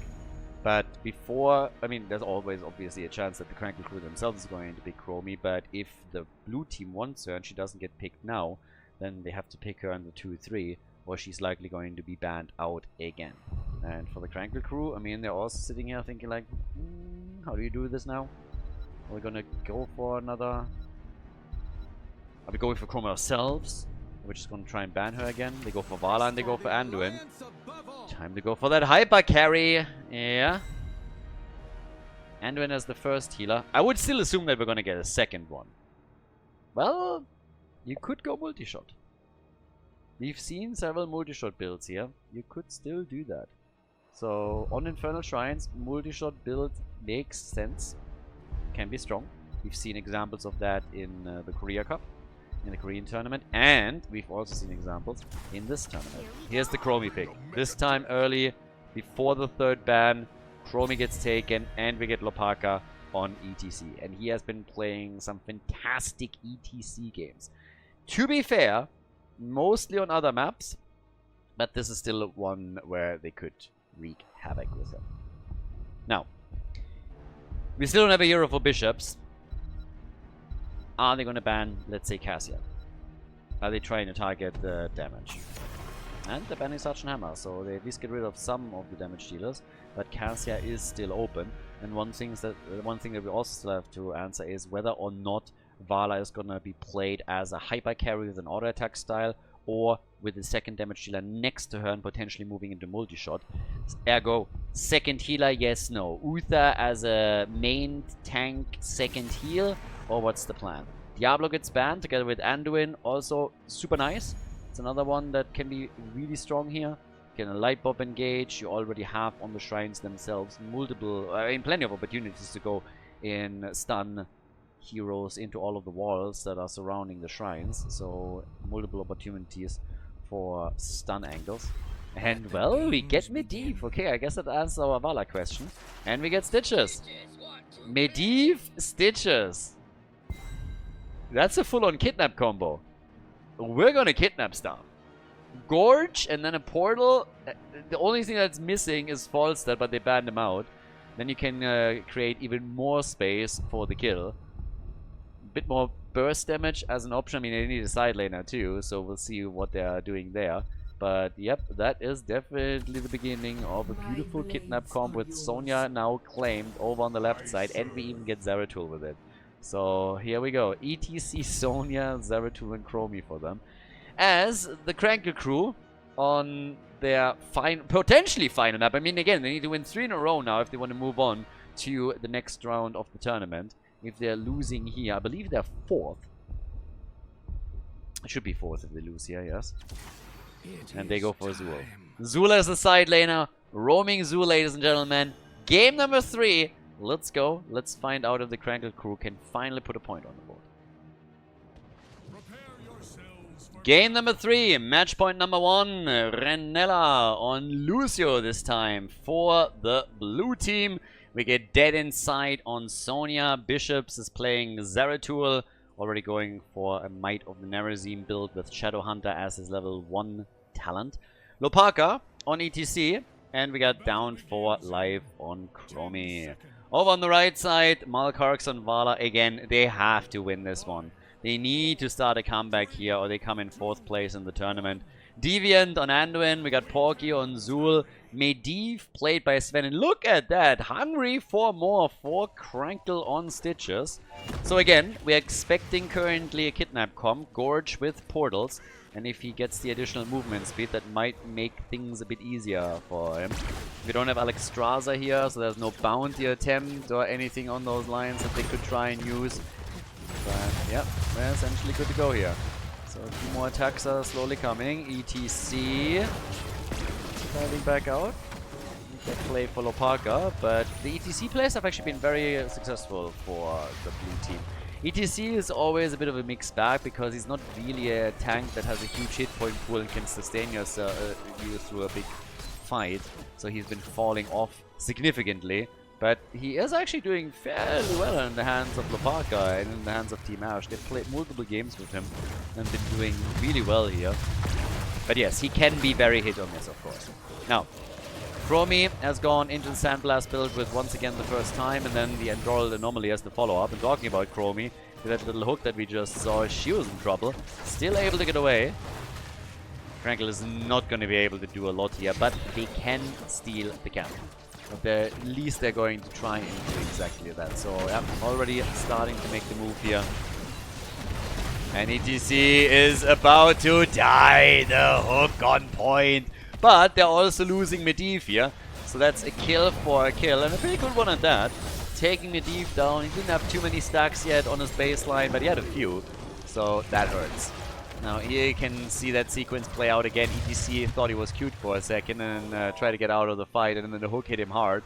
But before, I mean, there's always obviously a chance that the Krankle crew themselves is going to pick Chromie, but if the blue team wants her and she doesn't get picked now, then they have to pick her in the 2-3, or she's likely going to be banned out again. And for the Krankle crew, I mean, they're also sitting here thinking like, how do you do this now? Are we gonna go for another... Are we going for Chromie ourselves? We're just gonna try and ban her again. They go for Vala and they go for Anduin. Time to go for that hyper carry. Yeah. Anduin as the first healer. I would still assume that we're gonna get a second one. Well, you could go multi-shot. We've seen several multi-shot builds here. You could still do that. So, on Infernal Shrines, multi-shot build makes sense. Can be strong. We've seen examples of that in the Korea Cup, in the Korean tournament, and we've also seen examples in this tournament. Here's the Chromie pick. This time early, before the third ban, Chromie gets taken, and we get Lopaka on ETC. And he has been playing some fantastic ETC games. To be fair, mostly on other maps, but this is still one where they could wreak havoc with him. Now, we still don't have a hero for bishops. Are they going to ban, let's say, Cassia? Are they trying to target the damage? And they're banning Sergeant Hammer, so they at least get rid of some of the damage dealers. But Cassia is still open. And one thing that we also still have to answer is whether or not Vala is going to be played as a hyper carry with an auto attack style, or with the second damage dealer next to her and potentially moving into multi-shot. Ergo, second healer, yes, no. Uther as a main tank second heal, or what's the plan? Diablo gets banned together with Anduin, also super nice. It's another one that can be really strong here. Can a light bob engage? You already have on the shrines themselves plenty of opportunities to go in stun heroes into all of the walls that are surrounding the shrines. So multiple opportunities for stun angles. And well, we get Medivh. Okay, I guess that answers our Vala question. And we get Stitches. Medivh, Stitches. That's a full-on kidnap combo. We're gonna kidnap stuff. Gorge and then a portal. The only thing that's missing is Falstad, but they banned him out. Then you can create even more space for the kill. A bit more burst damage as an option. I mean, they need a side laner too, so we'll see what they are doing there. But yep, that is definitely the beginning of a beautiful kidnap comp with Sonya now claimed over on the left side, and we even get Zeratul with it. So here we go. ETC, Sonya, Zeratul, and Chromie for them. As the Krankle crew on their potentially final map. I mean, again, they need to win 3 in a row now if they want to move on to the next round of the tournament. If they're losing here, I believe they're 4th. It should be 4th if they lose here, yes. And they go for Zul. Zula is the side laner. Roaming Zul, ladies and gentlemen. Game number 3. Let's go. Let's find out if the Krankle crew can finally put a point on the board. Game number 3, match point number 1, Renella on Lucio this time for the blue team. We get Dead Inside on Sonya. Bishops is playing Zeratul, already going for a Might of the Nerazim build with Shadowhunter as his level 1 talent. Lopaka on ETC, and we got Down for Life on Chromie. Over on the right side, Malkarx on Vala. Again, they have to win this one. They need to start a comeback here, or they come in 4th place in the tournament. Deviant on Anduin. We got Porky on Zul. Medivh played by Sven. And look at that. Hungry for more for Krankle on Stitches. So again, we're expecting currently a kidnap comp. Gorge with portals. And if he gets the additional movement speed, that might make things a bit easier for him. We don't have Alexstrasza here, so there's no bounty attempt or anything on those lines that they could try and use. But yeah, we're essentially good to go here. So a few more attacks are slowly coming. ETC diving back out. They play for Lopaka, but the ETC plays have actually been very successful for the blue team. ETC is always a bit of a mixed bag because he's not really a tank that has a huge hit point pool and can sustain you through a big fight. So he's been falling off significantly. But he is actually doing fairly well in the hands of Lopaka and in the hands of Team Ash. They've played multiple games with him and been doing really well here. But yes, he can be very hit or miss, of course. Now, Chromie has gone into the Sandblast build with once again the first time, and then the Android Anomaly as the follow-up. And talking about Chromie, with that little hook that we just saw, she was in trouble. Still able to get away. Krankle is not going to be able to do a lot here, but they can steal the camp. At least they're going to try and do exactly that. So, yeah, already starting to make the move here. And ETC is about to die. The hook on point. But they're also losing Medivh here. So that's a kill for a kill. And a pretty good one at that. Taking Medivh down. He didn't have too many stacks yet on his baseline, but he had a few. So that hurts. Now here you can see that sequence play out again. ETC thought he was cute for a second and tried to get out of the fight, and then the hook hit him hard.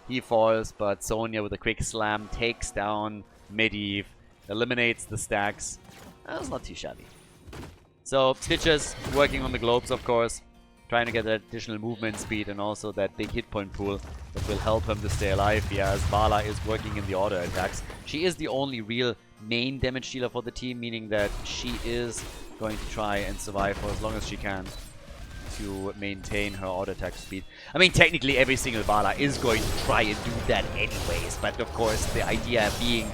He falls, but Sonya with a quick slam takes down Medivh, eliminates the stacks. That's not too shabby. So Stitches working on the globes, of course, trying to get that additional movement speed and also that big hit point pool that will help him to stay alive here, as Vala is working in the auto attacks. She is the only real main damage dealer for the team, meaning that she is going to try and survive for as long as she can. to maintain her auto attack speed. I mean, technically every single Vala is going to try and do that anyways, but of course the idea being,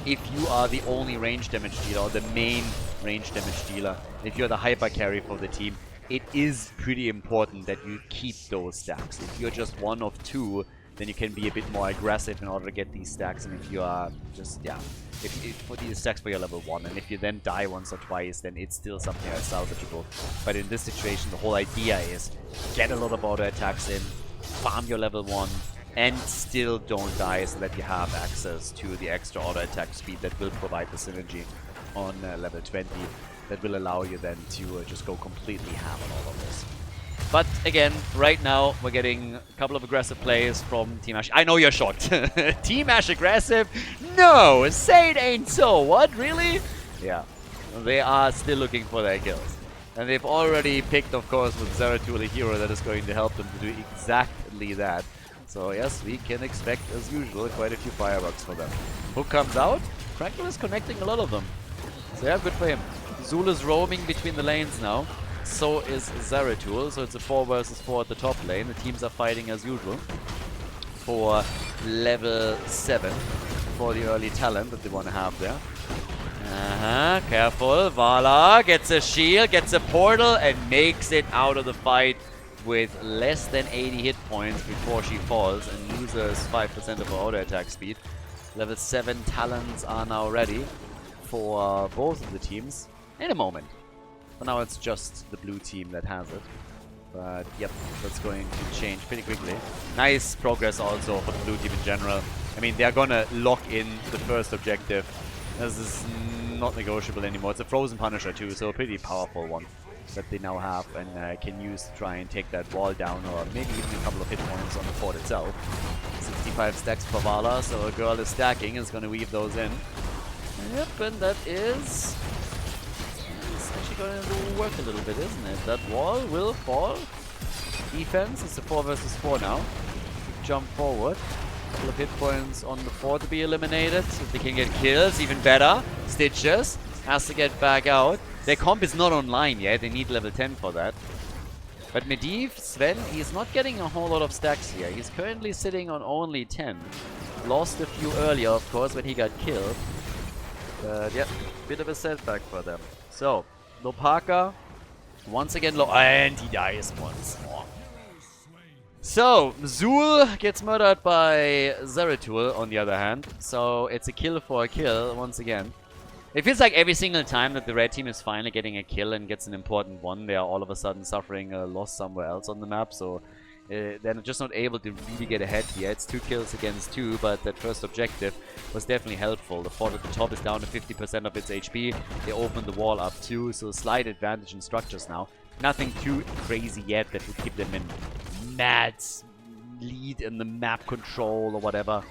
if you are the only range damage dealer, or the main range damage dealer, if you're the hyper carry for the team, it is pretty important that you keep those stacks. If you're just one of two, then you can be a bit more aggressive in order to get these stacks, and if you are just, yeah, if for these stacks for your level 1, and if you then die once or twice, then it's still something that's salvageable. But in this situation, the whole idea is get a lot of auto attacks in, farm your level 1, and still don't die, so that you have access to the extra auto attack speed that will provide the synergy on level 20, that will allow you then to just go completely ham on all of this. But again, right now we're getting a couple of aggressive plays from Team Ash. I know you're shocked. Team Ash aggressive? No! Say it ain't so. What? Really? Yeah. They are still looking for their kills. And they've already picked, of course, with Zeratul, a hero that is going to help them to do exactly that. So yes, we can expect, as usual, quite a few fireworks for them. Hook comes out. Krankle is connecting a lot of them. So yeah, good for him. Zul is roaming between the lanes now. So is Zeratul, so it's a 4 versus 4 at the top lane. The teams are fighting as usual for level 7 for the early talent that they want to have there. Careful. Vala gets a shield, gets a portal, and makes it out of the fight with less than 80 hit points before she falls and loses 5% of her auto attack speed. Level 7 talents are now ready for both of the teams in a moment. For now, it's just the blue team that has it. But yep, that's going to change pretty quickly. Nice progress also for the blue team in general. I mean, they're gonna lock in the first objective. This is not negotiable anymore. It's a Frozen Punisher too, so a pretty powerful one that they now have and can use to try and take that wall down, or maybe even a couple of hit points on the fort itself. 65 stacks per Vala, so a girl is stacking, is gonna weave those in. Yep, and that is... actually going to work a little bit, isn't it? That wall will fall. Defense, it's a 4 versus 4 now. Jump forward. Couple of hit points on the fort to be eliminated. If they can get kills, even better. Stitches has to get back out. Their comp is not online yet. They need level 10 for that. But Medivh, Sven, he's not getting a whole lot of stacks here. He's currently sitting on only 10. Lost a few earlier, of course, when he got killed. But yeah, bit of a setback for them. So, Lopaka, once again low, and he dies once more. So, Zul gets murdered by Zeratul on the other hand. So, it's a kill for a kill once again. It feels like every single time that the red team is finally getting a kill and gets an important one, they are all of a sudden suffering a loss somewhere else on the map. So, they're just not able to really get ahead here. It's 2 kills against 2, but that first objective was definitely helpful. The fort at the top is down to 50% of its HP. They open the wall up too, so slight advantage in structures now. Nothing too crazy yet that would keep them in mad lead in the map control or whatever.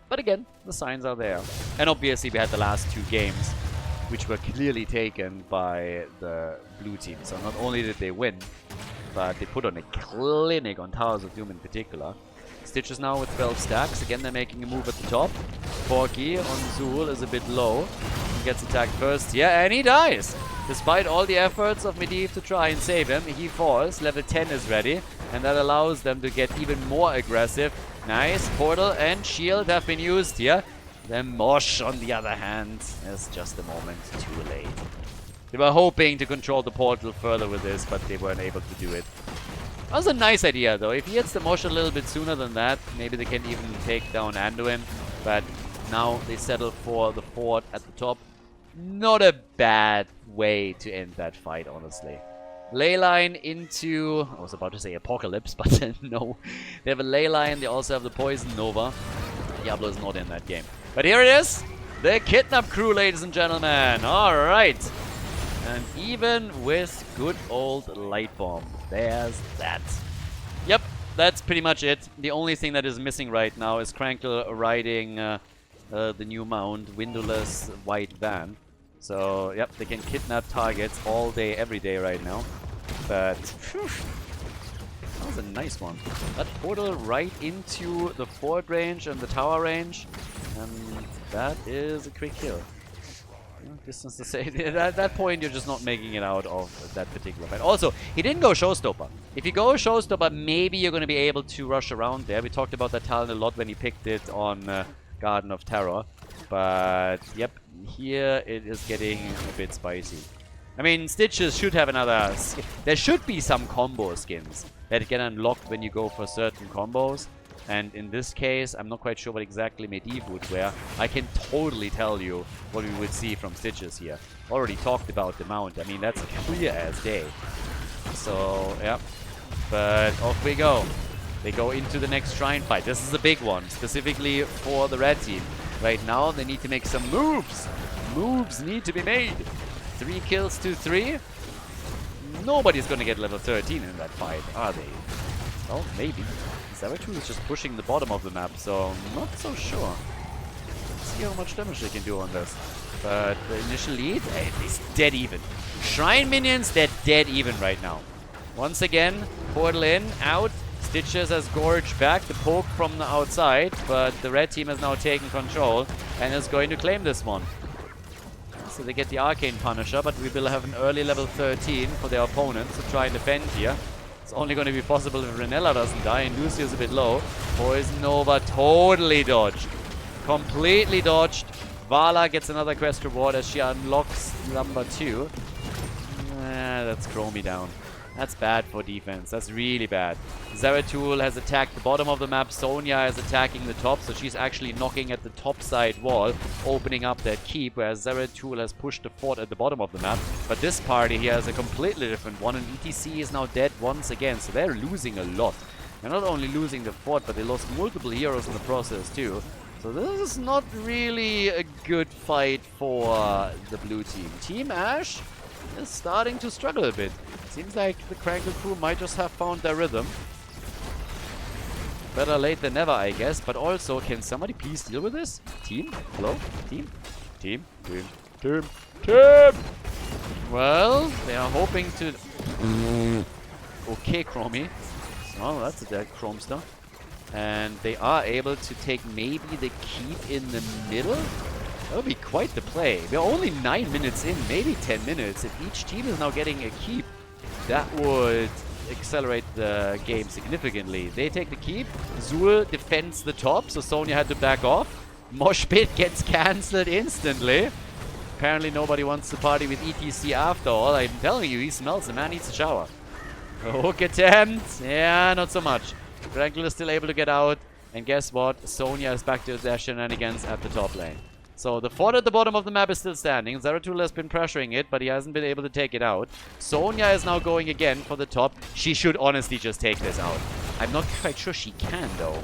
But again, the signs are there. And obviously we had the last 2 games, which were clearly taken by the blue team. So not only did they win, but they put on a clinic on Towers of Doom in particular. Stitches now with 12 stacks. Again, they're making a move at the top. Porky on Zul is a bit low. He gets attacked first here, and he dies! Despite all the efforts of Medivh to try and save him, he falls. Level 10 is ready, and that allows them to get even more aggressive. Nice. Portal and shield have been used here. Then Mosh, on the other hand, is just a moment too late. They were hoping to control the portal further with this, but they weren't able to do it. That was a nice idea, though. If he hits the Mosh a little bit sooner than that, maybe they can even take down Anduin. But now they settle for the fort at the top. Not a bad way to end that fight, honestly. Leyline into... I was about to say Apocalypse, but no. They have a Leyline, they also have the Poison Nova. Diablo is not in that game. But here it is! The Kidnap Crew, ladies and gentlemen! Alright! And even with good old Light Bomb, there's that. Yep, that's pretty much it. The only thing that is missing right now is Krankle riding the new mount, windowless white van. So, yep, they can kidnap targets all day, every day right now. But, phew, that was a nice one. That portal right into the fort range and the tower range. And that is a quick kill. Distance to say, at that point you're just not making it out of that particular fight. Also, he didn't go Showstopper. If you go Showstopper, maybe you're going to be able to rush around there. We talked about that talent a lot when he picked it on Garden of Terror. But, yep, here it is getting a bit spicy. I mean, Stitches should have another... There should be some combo skins that get unlocked when you go for certain combos. And in this case, I'm not quite sure what exactly Medivh would wear. I can totally tell you what we would see from Stitches here. Already talked about the mount. I mean, that's a clear as day. So, yeah. But off we go. They go into the next shrine fight. This is a big one, specifically for the red team. Right now, they need to make some moves. Moves need to be made. 3 kills to 3. Nobody's going to get level 13 in that fight, are they? Well, maybe. Zeratul is just pushing the bottom of the map, so I'm not so sure. Let's see how much damage they can do on this. But the initial lead is dead even. Shrine minions, they're dead even right now. Once again, portal in, out. Stitches has Gorge back, the poke from the outside, but the red team has now taken control and is going to claim this one. So they get the Arcane Punisher, but we will have an early level 13 for their opponents to try and defend here. It's only going to be possible if Renella doesn't die and Lucio's a bit low. Poison Nova totally dodged. Completely dodged. Vala gets another quest reward as she unlocks number 2. That's Chromie down. That's bad for defense. That's really bad. Zeratul has attacked the bottom of the map. Sonya is attacking the top, so she's actually knocking at the top side wall, opening up that keep, whereas Zeratul has pushed the fort at the bottom of the map. But this party here has a completely different one, and ETC is now dead once again, so they're losing a lot. They're not only losing the fort, but they lost multiple heroes in the process too. So this is not really a good fight for the blue team. Team Ash is starting to struggle a bit. Seems like the Krankle crew might just have found their rhythm. Better late than never, I guess. But also, can somebody please deal with this? Team? Hello? Team? Team? Team? Team? Team! Well, they are hoping to... Okay, Chromie. Oh, that's a dead Chromester. And they are able to take maybe the keep in the middle? That would be quite the play. We're only 9 minutes in, maybe 10 minutes. If each team is now getting a keep, that would accelerate the game significantly. They take the keep. Zul defends the top, so Sonya had to back off. Mosh Pit gets cancelled instantly. Apparently nobody wants to party with ETC after all. I'm telling you, he smells. The man needs a shower. A hook attempt. Yeah, not so much. Krankle is still able to get out. And guess what? Sonya is back to their shenanigans at the top lane. So the fort at the bottom of the map is still standing. Zeratul has been pressuring it, but he hasn't been able to take it out. Sonya is now going again for the top. She should honestly just take this out. I'm not quite sure she can, though.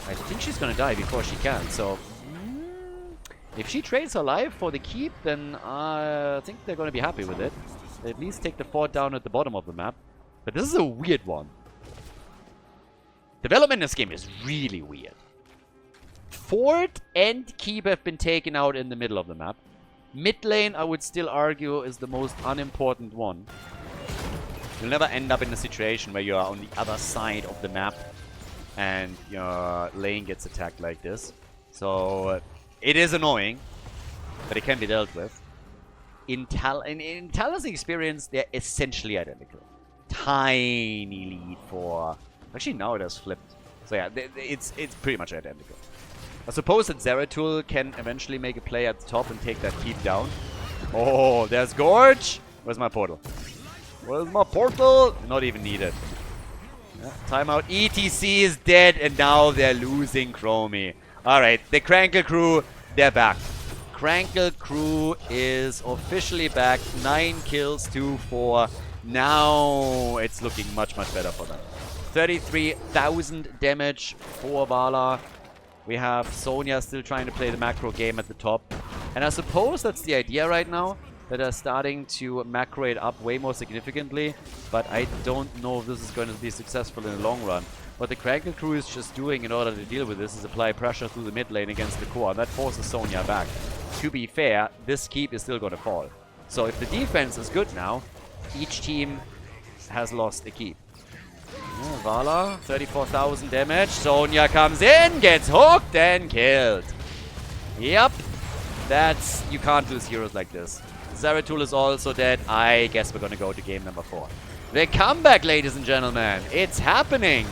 I think she's going to die before she can. So if she trades her life for the keep, then I think they're going to be happy with it. They at least take the fort down at the bottom of the map. But this is a weird one. Development in this game is really weird. Fort and keep have been taken out in the middle of the map. Mid lane, I would still argue, is the most unimportant one. You'll never end up in a situation where you are on the other side of the map and your lane gets attacked like this. So it is annoying, but it can be dealt with. In Talon's experience, they're essentially identical. Tiny lead for... Actually, now it has flipped. So yeah, it's pretty much identical. I suppose that Zeratul can eventually make a play at the top and take that keep down. Oh, there's Gorge. Where's my portal? Where's my portal? Not even needed. Yeah, timeout. ETC is dead, and now they're losing Chromie. Alright, the Krankle crew, they're back. Krankle crew is officially back. 9 kills to 4. Now it's looking much, much better for them. 33,000 damage for Vala. We have Sonya still trying to play the macro game at the top. And I suppose that's the idea right now, that are starting to macro it up way more significantly. But I don't know if this is going to be successful in the long run. What the Krankle crew is just doing in order to deal with this is apply pressure through the mid lane against the core. And that forces Sonya back. To be fair, this keep is still going to fall. So if the defense is good now, each team has lost a keep. Oh, Vala, 34,000 damage. Sonya comes in, gets hooked and killed. Yep. That's... You can't lose heroes like this. Zeratul is also dead. I guess we're gonna go to game number 4. The comeback, ladies and gentlemen. It's happening.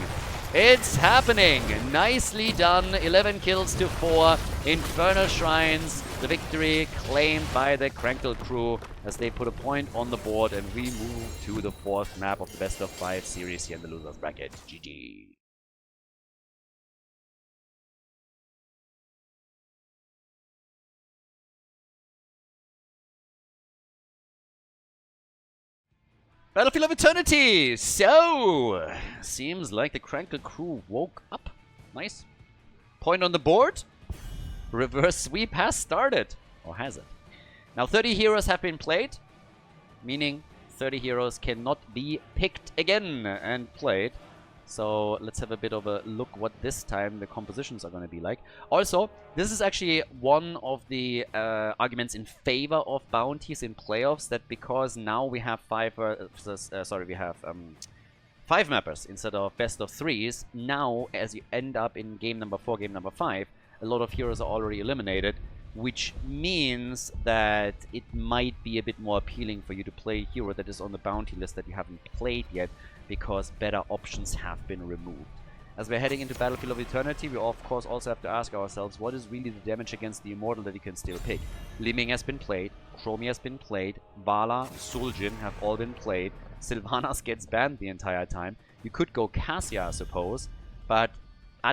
It's happening. Nicely done. 11 kills to 4. Infernal Shrines. The victory claimed by the Krankle crew as they put a point on the board, and we move to the 4th map of the best of 5 series here in the losers bracket. GG. Battlefield of Eternity! So, seems like the Krankle crew woke up. Nice. Point on the board. Reverse sweep has started. Or has it? Now 30 heroes have been played. Meaning 30 heroes cannot be picked again and played. So let's have a bit of a look what this time the compositions are going to be like. Also, this is actually one of the arguments in favor of bounties in playoffs, that because now we have 5 mappers instead of best of 3s. Now, as you end up in game number 4, game number 5, a lot of heroes are already eliminated, which means that it might be a bit more appealing for you to play a hero that is on the bounty list that you haven't played yet, because better options have been removed. As we're heading into Battlefield of Eternity, we of course also have to ask ourselves, what is really the damage against the Immortal that you can still pick? Liming has been played, Chromie has been played, Vala, Suljin have all been played, Sylvanas gets banned the entire time. You could go Cassia, I suppose, but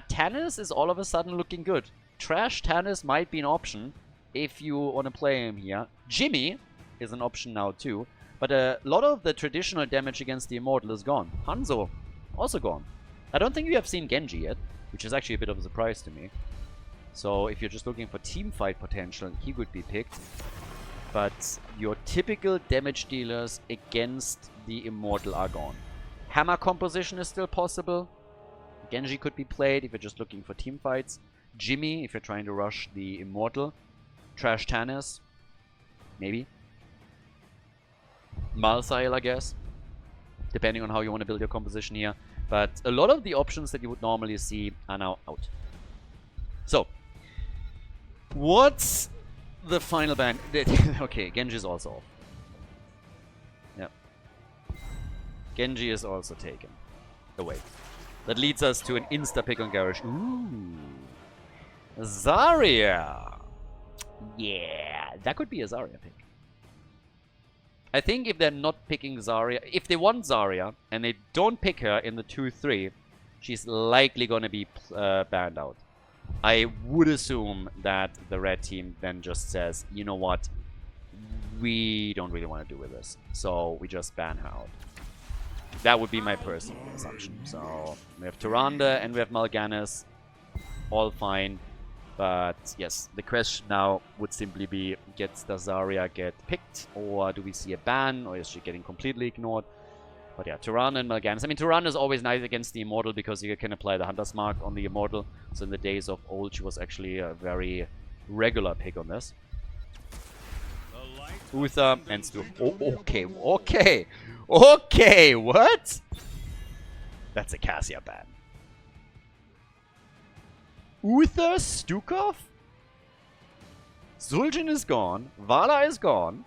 Tannis is all of a sudden looking good. Trash Tannis might be an option if you want to play him here. Jimmy is an option now too. But a lot of the traditional damage against the Immortal is gone. Hanzo, also gone. I don't think we have seen Genji yet, which is actually a bit of a surprise to me. So if you're just looking for teamfight potential, he could be picked. But your typical damage dealers against the Immortal are gone. Hammer composition is still possible. Genji could be played if you're just looking for teamfights. Jimmy, if you're trying to rush the Immortal. Trash Tannis, maybe. Malthael, I guess, depending on how you want to build your composition here. But a lot of the options that you would normally see are now out. So, what's the final ban? Okay, Genji is also off. Yeah. Genji is also taken away. That leads us to an insta-pick on Garage. Ooh. Zarya. Yeah, that could be a Zarya pick. I think if they're not picking Zarya, if they want Zarya and they don't pick her in the 2-3, she's likely going to be banned out. I would assume that the red team then just says, you know what, we don't really want to do with this, so we just ban her out. That would be my personal assumption. So we have Tyrande and we have Mal'Ganis, all fine. But yes, the question now would simply be, does Zarya get picked, or do we see a ban, or is she getting completely ignored? But yeah, Tyrande and Mal'Ganis. I mean, Tyrande is always nice against the Immortal because you can apply the Hunter's Mark on the Immortal. So in the days of old, she was actually a very regular pick on this. Uther and Stu. Oh, okay, what? That's a Cassia ban. Uther, Stukov? Suljin is gone. Vala is gone.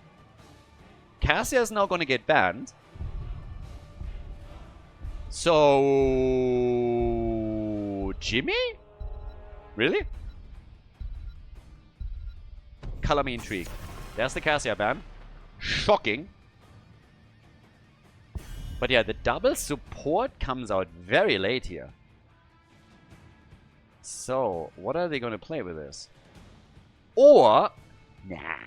Cassia is now going to get banned. So... Jimmy? Really? Color me intrigued. There's the Cassia ban. Shocking. But yeah, the double support comes out very late here. So, what are they going to play with this? Or, nah.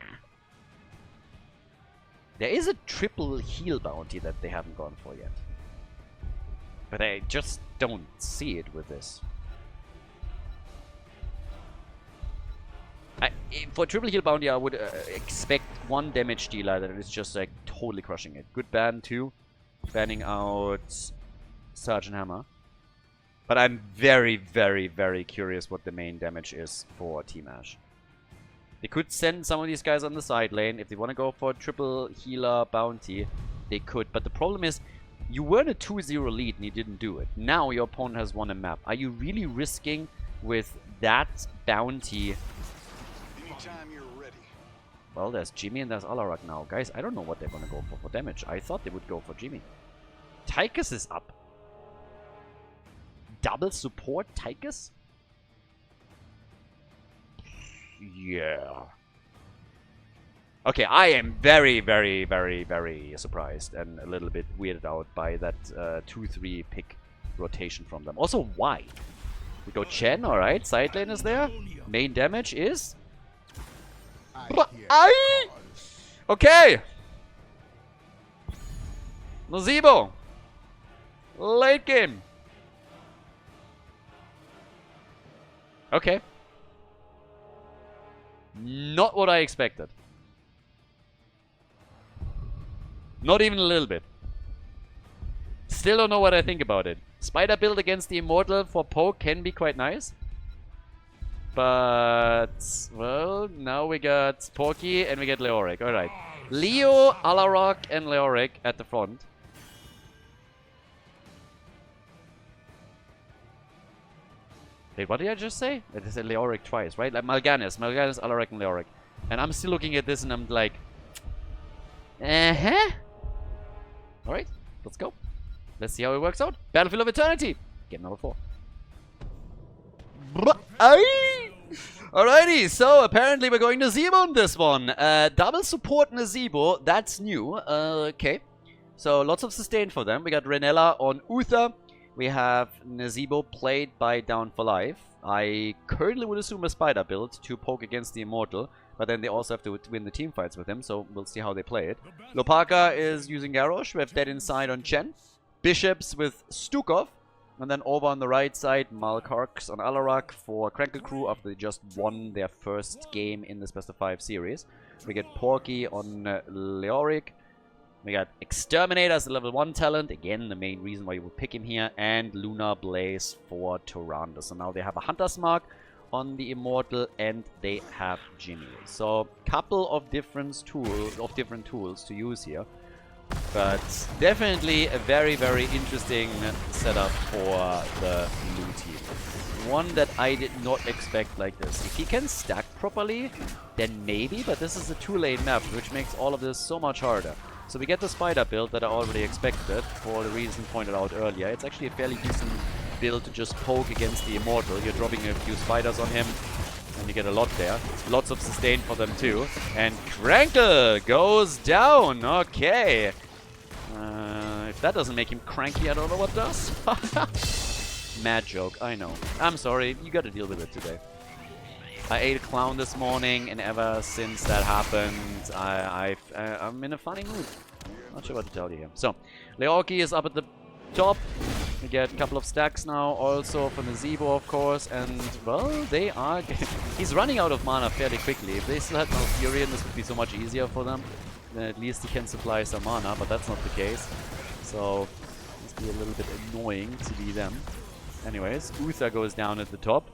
There is a triple heal bounty that they haven't gone for yet. But I just don't see it with this. For triple heal bounty, I would expect one damage dealer that is just like totally crushing it. Good ban too. Banning out Sergeant Hammer. But I'm very, very, very curious what the main damage is for Team Ash. They could send some of these guys on the side lane. If they want to go for a triple healer bounty, they could. But the problem is, you were in a 2-0 lead and you didn't do it. Now your opponent has won a map. Are you really risking with that bounty Well, there's Jimmy and there's Alarak now. Guys, I don't know what they're gonna go for damage. I thought they would go for Jimmy. Tychus is up. Double support Tychus? Yeah. Okay, I am very, very, very, very surprised and a little bit weirded out by that 2-3 pick rotation from them. Also, why? We go Chen, alright. Side lane is there. Main damage is... Okay! Nazeebo! Late game! Okay. Not what I expected. Not even a little bit. Still don't know what I think about it. Spider build against the Immortal for poke can be quite nice. But, well, now we got Porky and we get Leoric. Alright. Leo, Alarak, and Leoric at the front. Wait, what did I just say? I said Leoric twice, right? Like Mal'Ganis, Alarak, and Leoric. And I'm still looking at this and I'm like... Alright, let's go. Let's see how it works out. Battlefield of Eternity. Game number 4. Alrighty, so apparently we're going Nazeebo on this one. Double support Nazeebo, that's new. Okay, so lots of sustain for them. We got Renella on Uther. We have Nazeebo played by Down for Life. I currently would assume a Spider build to poke against the Immortal, but then they also have to win the team fights with him, so we'll see how they play it. Lopaka is using Garrosh. We have Dead Inside on Chen. Bishops with Stukov. And then over on the right side, Malkarks on Alarak for Krankle Krew after they just won their first game in this best of 5 series. We get Porky on Leoric. We got Exterminator as the level 1 talent. Again, the main reason why you would pick him here. And Lunar Blaze for Tyrande. So now they have a Hunter's Mark on the Immortal and they have Jimmy. So, couple of different tools to use here. But definitely a very, very interesting setup for the blue team. One that I did not expect like this. If he can stack properly, then maybe, but this is a 2-lane map, which makes all of this so much harder. So we get the Spider build that I already expected, for the reason pointed out earlier. It's actually a fairly decent build to just poke against the Immortal. You're dropping a few spiders on him, and you get a lot there. Lots of sustain for them too. And Krankle goes down. Okay. If that doesn't make him cranky, I don't know what does. Mad joke, I know. I'm sorry, you gotta deal with it today. I ate a clown this morning, and ever since that happened, I'm in a funny mood. Not sure what to tell you here. So, Leorki is up at the top. We get a couple of stacks now, also for Nazeebo, of course, and, well, they are... He's running out of mana fairly quickly. If they still had Malfurion, this would be so much easier for them. Then at least he can supply some mana, but that's not the case. So, it's be a little bit annoying to be them. Anyways, Uther goes down at the top.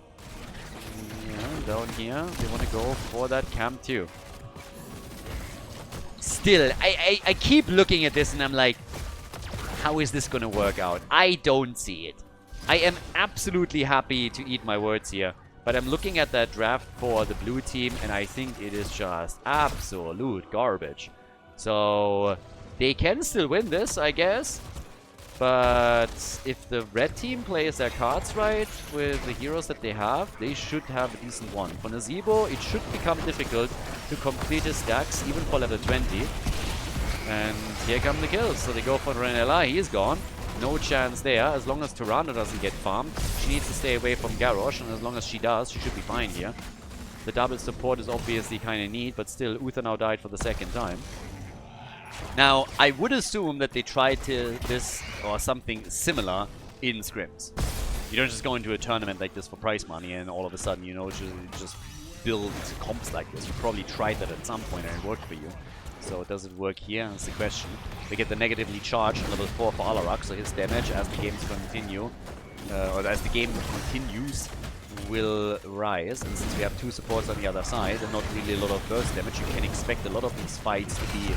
Yeah, down here, they want to go for that camp too. Still, I keep looking at this and I'm like, how is this going to work out? I don't see it. I am absolutely happy to eat my words here. But I'm looking at that draft for the blue team and I think it is just absolute garbage. So, they can still win this, I guess. But if the red team plays their cards right with the heroes that they have, they should have a decent one. For Nazeebo, it should become difficult to complete his stacks, even for level 20. And here come the kills. So they go for Renella, he's gone. No chance there. As long as Tyrande doesn't get farmed, she needs to stay away from Garrosh, and as long as she does, she should be fine here. The double support is obviously kind of neat, but still, Uther now died for the second time. Now, I would assume that they tried this or something similar in scrims. You don't just go into a tournament like this for prize money and all of a sudden, you know, just build comps like this. You probably tried that at some point and it worked for you. So does it work here? That's the question. We get the negatively charged level 4 for Alarak, so his damage as the games continue, or as the game continues, will rise. And since we have 2 supports on the other side and not really a lot of burst damage, you can expect a lot of these fights to be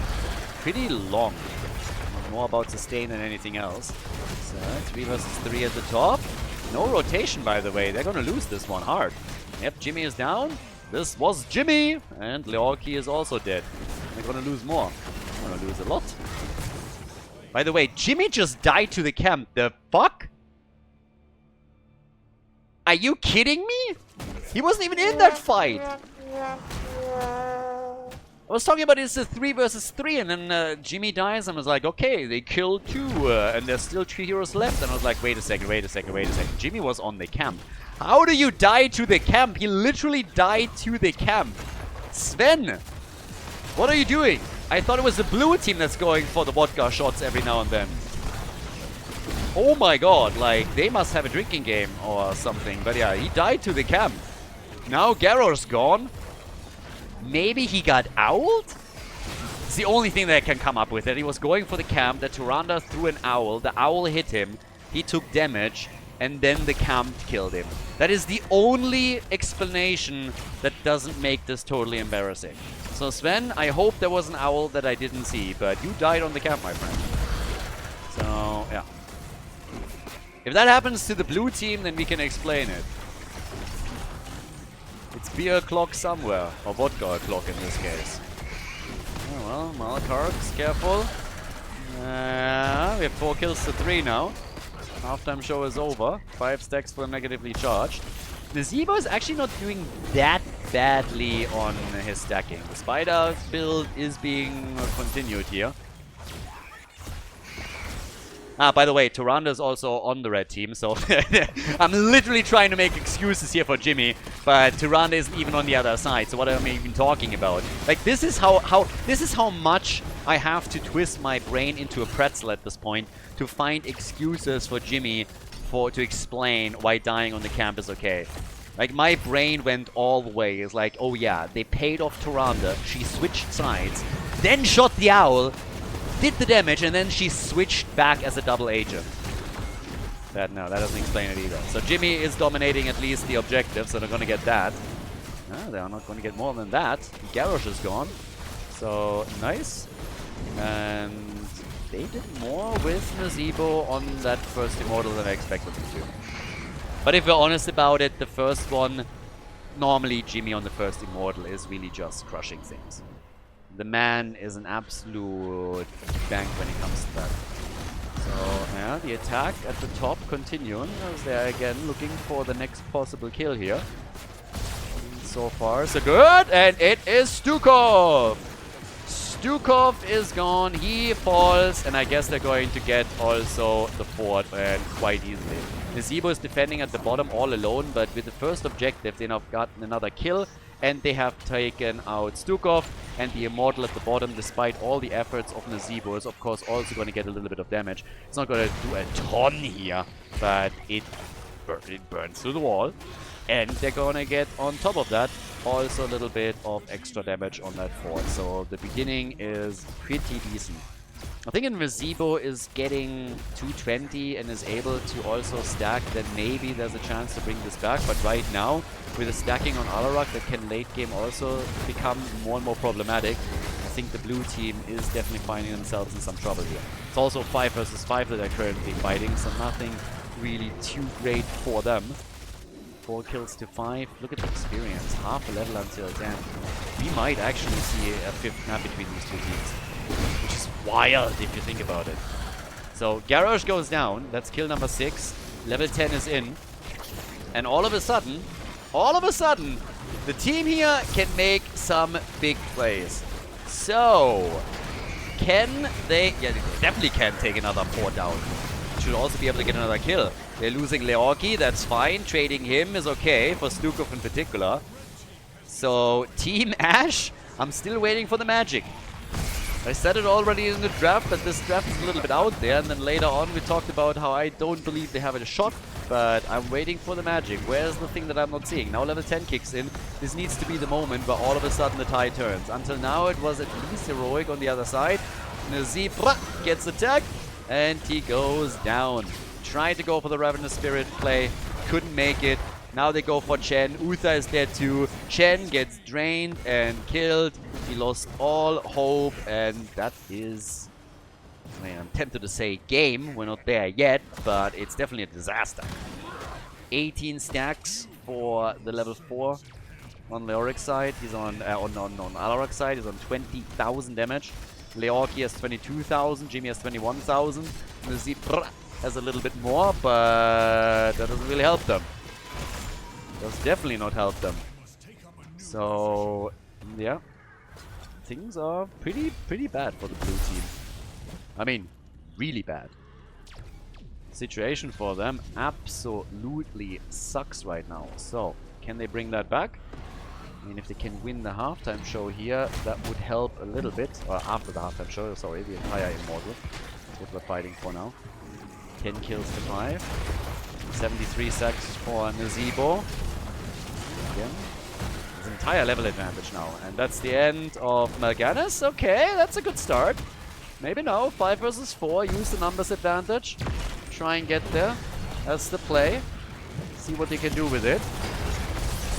pretty long. More about sustain than anything else. So 3 versus 3 at the top. No rotation, by the way. They're gonna lose this one hard. Yep, Jimmy is down. This was Jimmy! And Leorki is also dead. They're gonna lose more. They're gonna lose a lot. By the way, Jimmy just died to the camp. The fuck? Are you kidding me? He wasn't even in that fight. I was talking about it's a 3 versus 3, and then Jimmy dies, and I was like, okay, they killed 2, and there's still 3 heroes left. And I was like, wait a second. Jimmy was on the camp. How do you die to the camp? He literally died to the camp. Sven, what are you doing? I thought it was the blue team that's going for the vodka shots every now and then. Oh my god, like, they must have a drinking game or something. But yeah, he died to the camp. Now Garror's gone. Maybe he got owled? It's the only thing that I can come up with. That he was going for the camp, that Tyrande threw an owl, the owl hit him, he took damage, and then the camp killed him. That is the only explanation that doesn't make this totally embarrassing. So Sven, I hope there was an owl that I didn't see, but you died on the camp, my friend. So, yeah. If that happens to the blue team, then we can explain it. It's beer o'clock somewhere, or vodka o'clock in this case. Oh well, Malkarks, careful. We have 4 kills to 3 now. Halftime show is over. 5 stacks for negatively charged. The Zebo is actually not doing that badly on his stacking. The spider build is being continued here. Ah, by the way, Tyrande is also on the red team, so I'm literally trying to make excuses here for Jimmy, but Tyrande isn't even on the other side, so what am I even talking about? Like, this is how much I have to twist my brain into a pretzel at this point to find excuses for Jimmy to explain why dying on the camp is okay. Like, my brain went all the way. It's like, oh yeah, they paid off Tyrande, she switched sides, then shot the owl, did the damage, and then she switched back as a double agent. No, that doesn't explain it either. So Jimmy is dominating at least the objective, so they're gonna get that. They are not gonna get more than that. Garrosh is gone. So, nice. And they did more with Nazebo on that first Immortal than I expected them to. But if we're honest about it, the first one, normally Jimmy on the first Immortal is really just crushing things. The man is an absolute bank when it comes to that. So, yeah, the attack at the top continuing as they're again looking for the next possible kill here. So far, so good, and it is Stukov! Stukov is gone, he falls, and I guess they're going to get also the fort quite easily. Nazebo is defending at the bottom all alone, but with the first objective, they now have gotten another kill. And they have taken out Stukov, and the Immortal at the bottom, despite all the efforts of Nazebo, is of course also going to get a little bit of damage. It's not going to do a ton here, but it burns through the wall. And they're going to get, on top of that, also a little bit of extra damage on that fort. So the beginning is pretty decent. I think if Nazebo is getting 220 and is able to also stack, then maybe there's a chance to bring this back. But right now, with the stacking on Alarak, that can late game also become more and more problematic. I think the blue team is definitely finding themselves in some trouble here. It's also 5 versus 5 that they're currently fighting, so nothing really too great for them. 4 kills to 5. Look at the experience. Half a level until 10. We might actually see a 5th map between these two teams, which is wild if you think about it. So Garrosh goes down. That's kill number 6. Level 10 is in. And all of a sudden, the team here can make some big plays. So, can they... Yeah, they definitely can take another 4 down. Should also be able to get another kill. They're losing Leorki, that's fine. Trading him is okay, for Stukov in particular. So, Team Ash, I'm still waiting for the magic. I said it already in the draft, that this draft is a little bit out there, and then later on we talked about how I don't believe they have a shot, but I'm waiting for the magic. Where's the thing that I'm not seeing? Now level 10 kicks in. This needs to be the moment where all of a sudden the tide turns. Until now it was at least heroic on the other side. Nazib gets attacked, and he goes down. Tried to go for the Ravenous Spirit play, couldn't make it. Now they go for Chen. Uther is there too. Chen gets drained and killed. He lost all hope, and that is... I mean, I'm tempted to say game. We're not there yet, but it's definitely a disaster. 18 stacks for the level 4. on Leoric's side. He's on Alarok's side. He's on 20,000 damage. Leorki has 22,000. Jimmy has 21,000. Nazib has a little bit more, but that doesn't really help them. Does definitely not help them. So, yeah. Things are pretty bad for the blue team. I mean, really bad. Situation for them absolutely sucks right now. So, can they bring that back? I mean, if they can win the halftime show here, that would help a little bit. Or after the halftime show, sorry, the entire Immortal. That's what we're fighting for now. 10 kills to 5. 73 sacks for Nazeebo. Again. His entire level advantage now. And that's the end of Mal'Ganis. Okay, that's a good start. Maybe no. 5 versus 4. Use the numbers advantage. Try and get there. That's the play. See what they can do with it.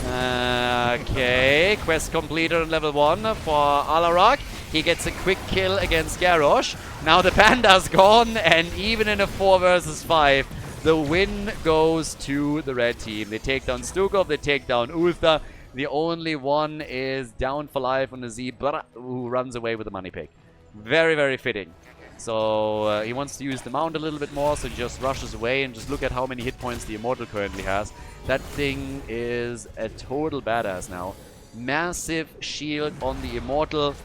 Okay. Quest completed on level 1 for Alarok. He gets a quick kill against Garrosh. Now the Panda's gone. And even in a 4 versus 5, the win goes to the red team. They take down Stukov. They take down Ultha. The only one is down for life on the Zebra, who runs away with the money pick. Very, very fitting. So he wants to use the mount a little bit more, so he just rushes away and just look at how many hit points the Immortal currently has. That thing is a total badass now. Massive shield on the Immortal.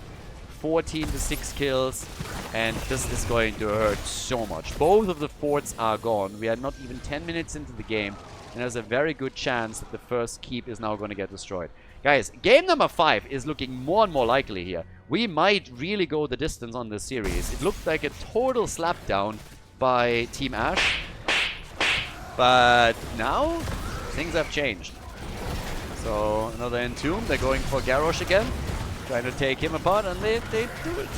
14 to 6 kills. And this is going to hurt so much. Both of the forts are gone. We are not even 10 minutes into the game. And there's a very good chance that the first keep is now going to get destroyed. Guys, game number 5 is looking more and more likely here. We might really go the distance on this series. It looked like a total slapdown by Team Ash. But now, things have changed. So, another Entomb. They're going for Garrosh again. Trying to take him apart, and they do it.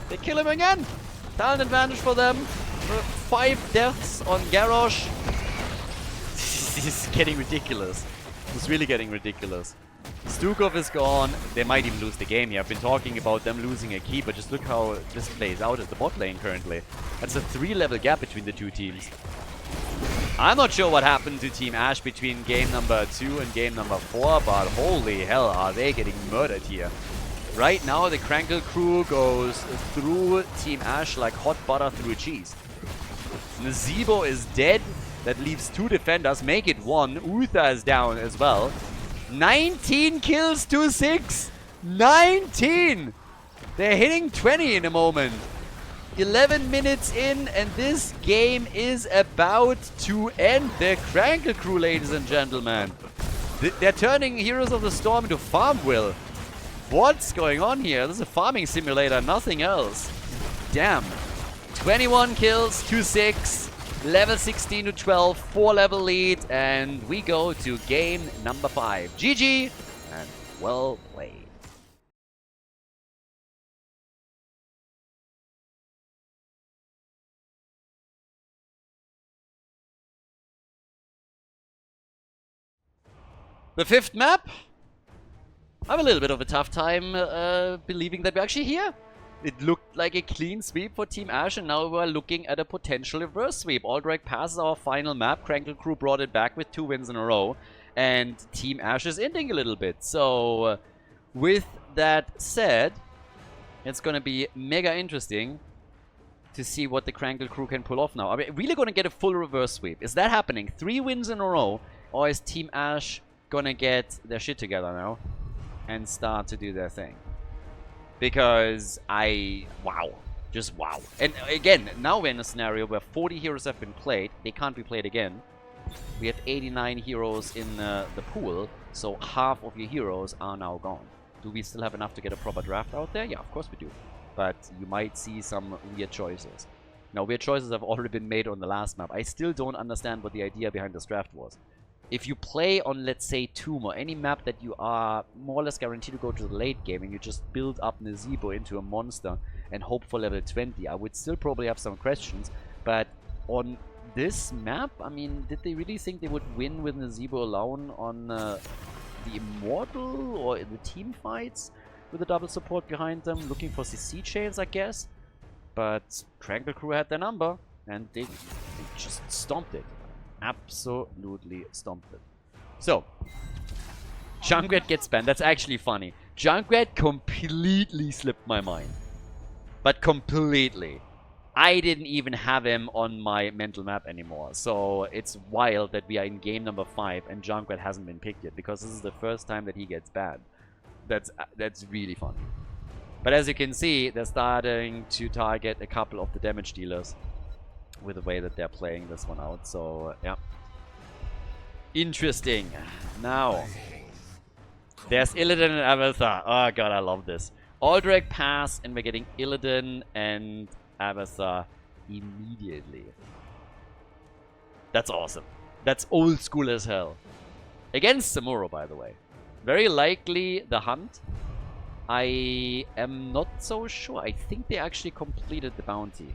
They kill him again. Talent advantage for them. 5 deaths on Garrosh. This is getting ridiculous. It's really getting ridiculous. Stukov is gone. They might even lose the game here. I've been talking about them losing a key, but just look how this plays out at the bot lane currently. That's a 3-level gap between the two teams. I'm not sure what happened to Team Ash between game number 2 and game number 4, but holy hell, are they getting murdered here. Right now, the Krankle crew goes through Team Ash like hot butter through cheese. Nazeebo is dead. That leaves 2 defenders. Make it 1. Uther is down as well. 19 kills to 6. 19! They're hitting 20 in a moment. 11 minutes in, and this game is about to end. The Krankle crew, ladies and gentlemen. They're turning Heroes of the Storm into Farmville. What's going on here? This is a farming simulator, nothing else. Damn. 21 kills to 6. Level 16 to 12, 4-level lead, and we go to game number 5. GG, and well played. The 5th map. I have a little bit of a tough time believing that we're actually here. It looked like a clean sweep for Team Ash, and now we're looking at a potential reverse sweep. Aldrich passes our final map. Krankle crew brought it back with 2 wins in a row. And Team Ash is ending a little bit. So, with that said, it's going to be mega interesting to see what the Krankle crew can pull off now. Are we really going to get a full reverse sweep? Is that happening? 3 wins in a row? Or is Team Ash going to get their shit together now and start to do their thing? Because wow. Just wow. And again, now we're in a scenario where 40 heroes have been played. They can't be played again. We have 89 heroes in the pool, so half of your heroes are now gone. Do we still have enough to get a proper draft out there? Yeah, of course we do. But you might see some weird choices. Now, weird choices have already been made on the last map. I still don't understand what the idea behind this draft was. If you play on, let's say, Tomb or any map that you are more or less guaranteed to go to the late game and you just build up Nazeebo into a monster and hope for level 20, I would still probably have some questions. But on this map, I mean, did they really think they would win with Nazeebo alone on the Immortal or in the team fights with a double support behind them? Looking for CC chains, I guess. But Krankle crew had their number and they just stomped it. Absolutely stomped it. So, Junkrat gets banned. That's actually funny. Junkrat completely slipped my mind. But completely. I didn't even have him on my mental map anymore. So it's wild that we are in game number 5 and Junkrat hasn't been picked yet. Because this is the first time that he gets banned. That's really funny. But as you can see, they're starting to target a couple of the damage dealers with the way that they're playing this one out. So, yeah. Interesting. Now, there's Illidan and Abathar. Oh god, I love this. Aldrich pass, and we're getting Illidan and Abathar immediately. That's awesome. That's old school as hell. Against Samuro, by the way. Very likely the hunt. I am not so sure. I think they actually completed the bounty.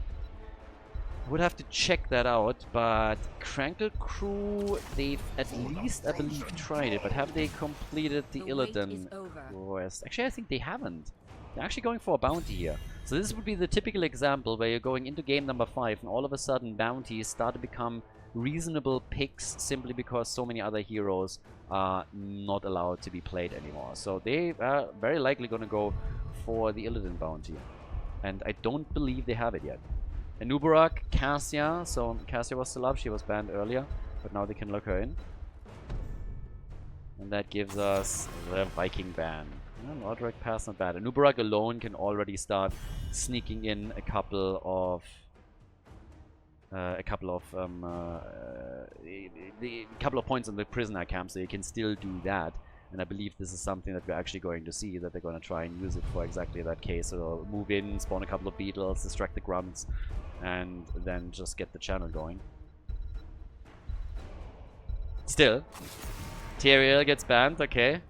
Would have to check that out, but Krankle Krew, they've at least, I believe, tried it, but have they completed the Illidan quest? Actually, I think they haven't. They're actually going for a bounty here. So this would be the typical example where you're going into game number 5 and all of a sudden bounties start to become reasonable picks simply because so many other heroes are not allowed to be played anymore. So they are very likely going to go for the Illidan bounty. And I don't believe they have it yet. Anubarak, Cassia. So Cassia was still up. She was banned earlier. But now they can lock her in. And that gives us the Viking ban. Aldrich pass, not bad. Anubarak alone can already start sneaking in a couple of points in the prisoner camp, so you can still do that. And I believe this is something that we're actually going to see, that they're going to try and use it for exactly that case. So move in, spawn a couple of beetles, distract the grunts, and then just get the channel going. Still, Tyrael gets banned, okay.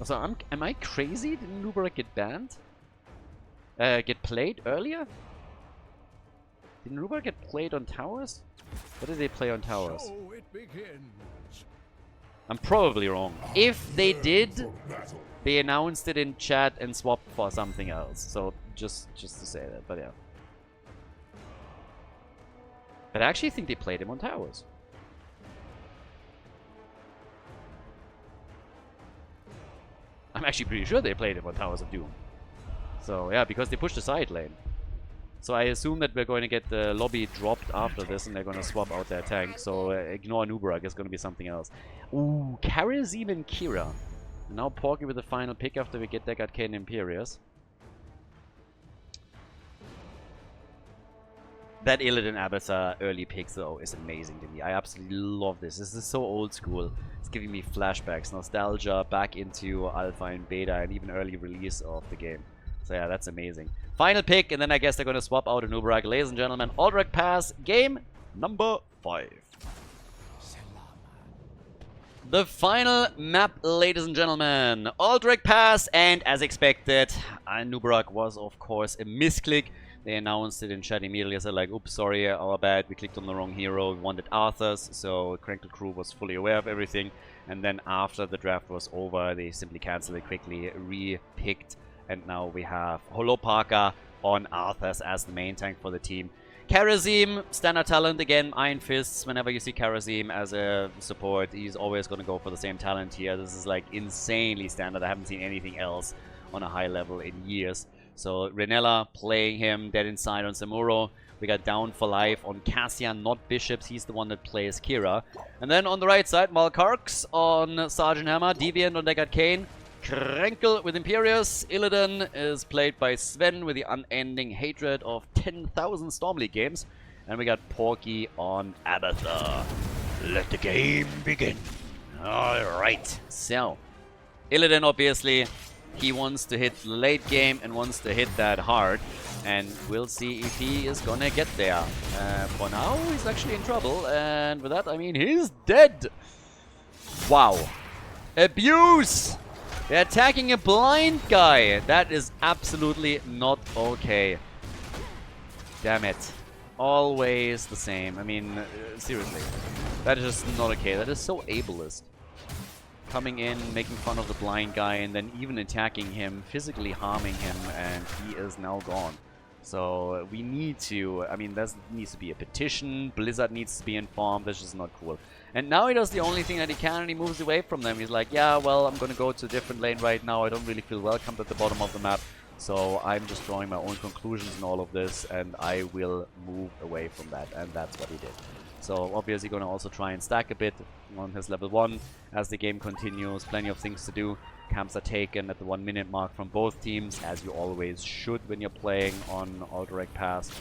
So am I crazy? Did Nubarak get banned? Get played earlier? Did Nubarak get played on towers? What did they play on towers? So it begins. I'm probably wrong. If they did, they announced it in chat and swapped for something else. So just to say that, but yeah. But I actually think they played him on towers. I'm actually pretty sure they played him on Towers of Doom. So yeah, because they pushed the side lane. So I assume that we're going to get the lobby dropped after this and they're going to swap out their tank. So ignore Nubarak, it's going to be something else. Ooh, Karazim and Kira. And now Porky with the final pick after we get Deckard Kane and Imperius. That Illidan Abathar early pick though is amazing to me. I absolutely love this. This is so old school. It's giving me flashbacks, nostalgia, back into alpha and beta and even early release of the game. So yeah, that's amazing. Final pick, and then I guess they're going to swap out Anubarak. Ladies and gentlemen, Aldrich pass, game number 5. The final map, ladies and gentlemen. Aldrich pass, and as expected, Anubarak was of course a misclick. They announced it in chat immediately. I said like, oops, sorry, our bad. We clicked on the wrong hero. We wanted Arthur's, so Krankle Krew was fully aware of everything. And then after the draft was over, they simply canceled it quickly, re-picked. And now we have Holopaka on Arthur's as the main tank for the team. Karazim, standard talent again, Iron Fists. Whenever you see Karazim as a support, he's always going to go for the same talent here. This is like insanely standard. I haven't seen anything else on a high level in years. So Renella playing him dead inside on Samuro. We got down for life on Cassian, not Bishops. He's the one that plays Kira. And then on the right side, Malkarks on Sergeant Hammer, Deviant on Deckard Kane, Krankle with Imperius. Illidan is played by Sven with the unending hatred of 10,000 Storm League games. And we got Porky on Abathar. Let the game begin. Alright, so Illidan obviously, he wants to hit the late game and wants to hit that hard. And we'll see if he is gonna get there. For now, he's actually in trouble. And with that, I mean, he's dead. Wow. Abuse! They're attacking a blind guy. That is absolutely not okay. Damn it. Always the same. I mean, seriously. That is just not okay. That is so ableist. Coming in, making fun of the blind guy, and then even attacking him, physically harming him, and he is now gone. So we need to, I mean, there needs to be a petition, Blizzard needs to be informed, that's just not cool. And now he does the only thing that he can, and he moves away from them. He's like, yeah, well, I'm gonna go to a different lane right now. I don't really feel welcomed at the bottom of the map. So I'm just drawing my own conclusions in all of this, and I will move away from that. And that's what he did. So obviously going to also try and stack a bit on his level 1 as the game continues. Plenty of things to do. Camps are taken at the 1 minute mark from both teams, as you always should when you're playing on All-Direct Pass.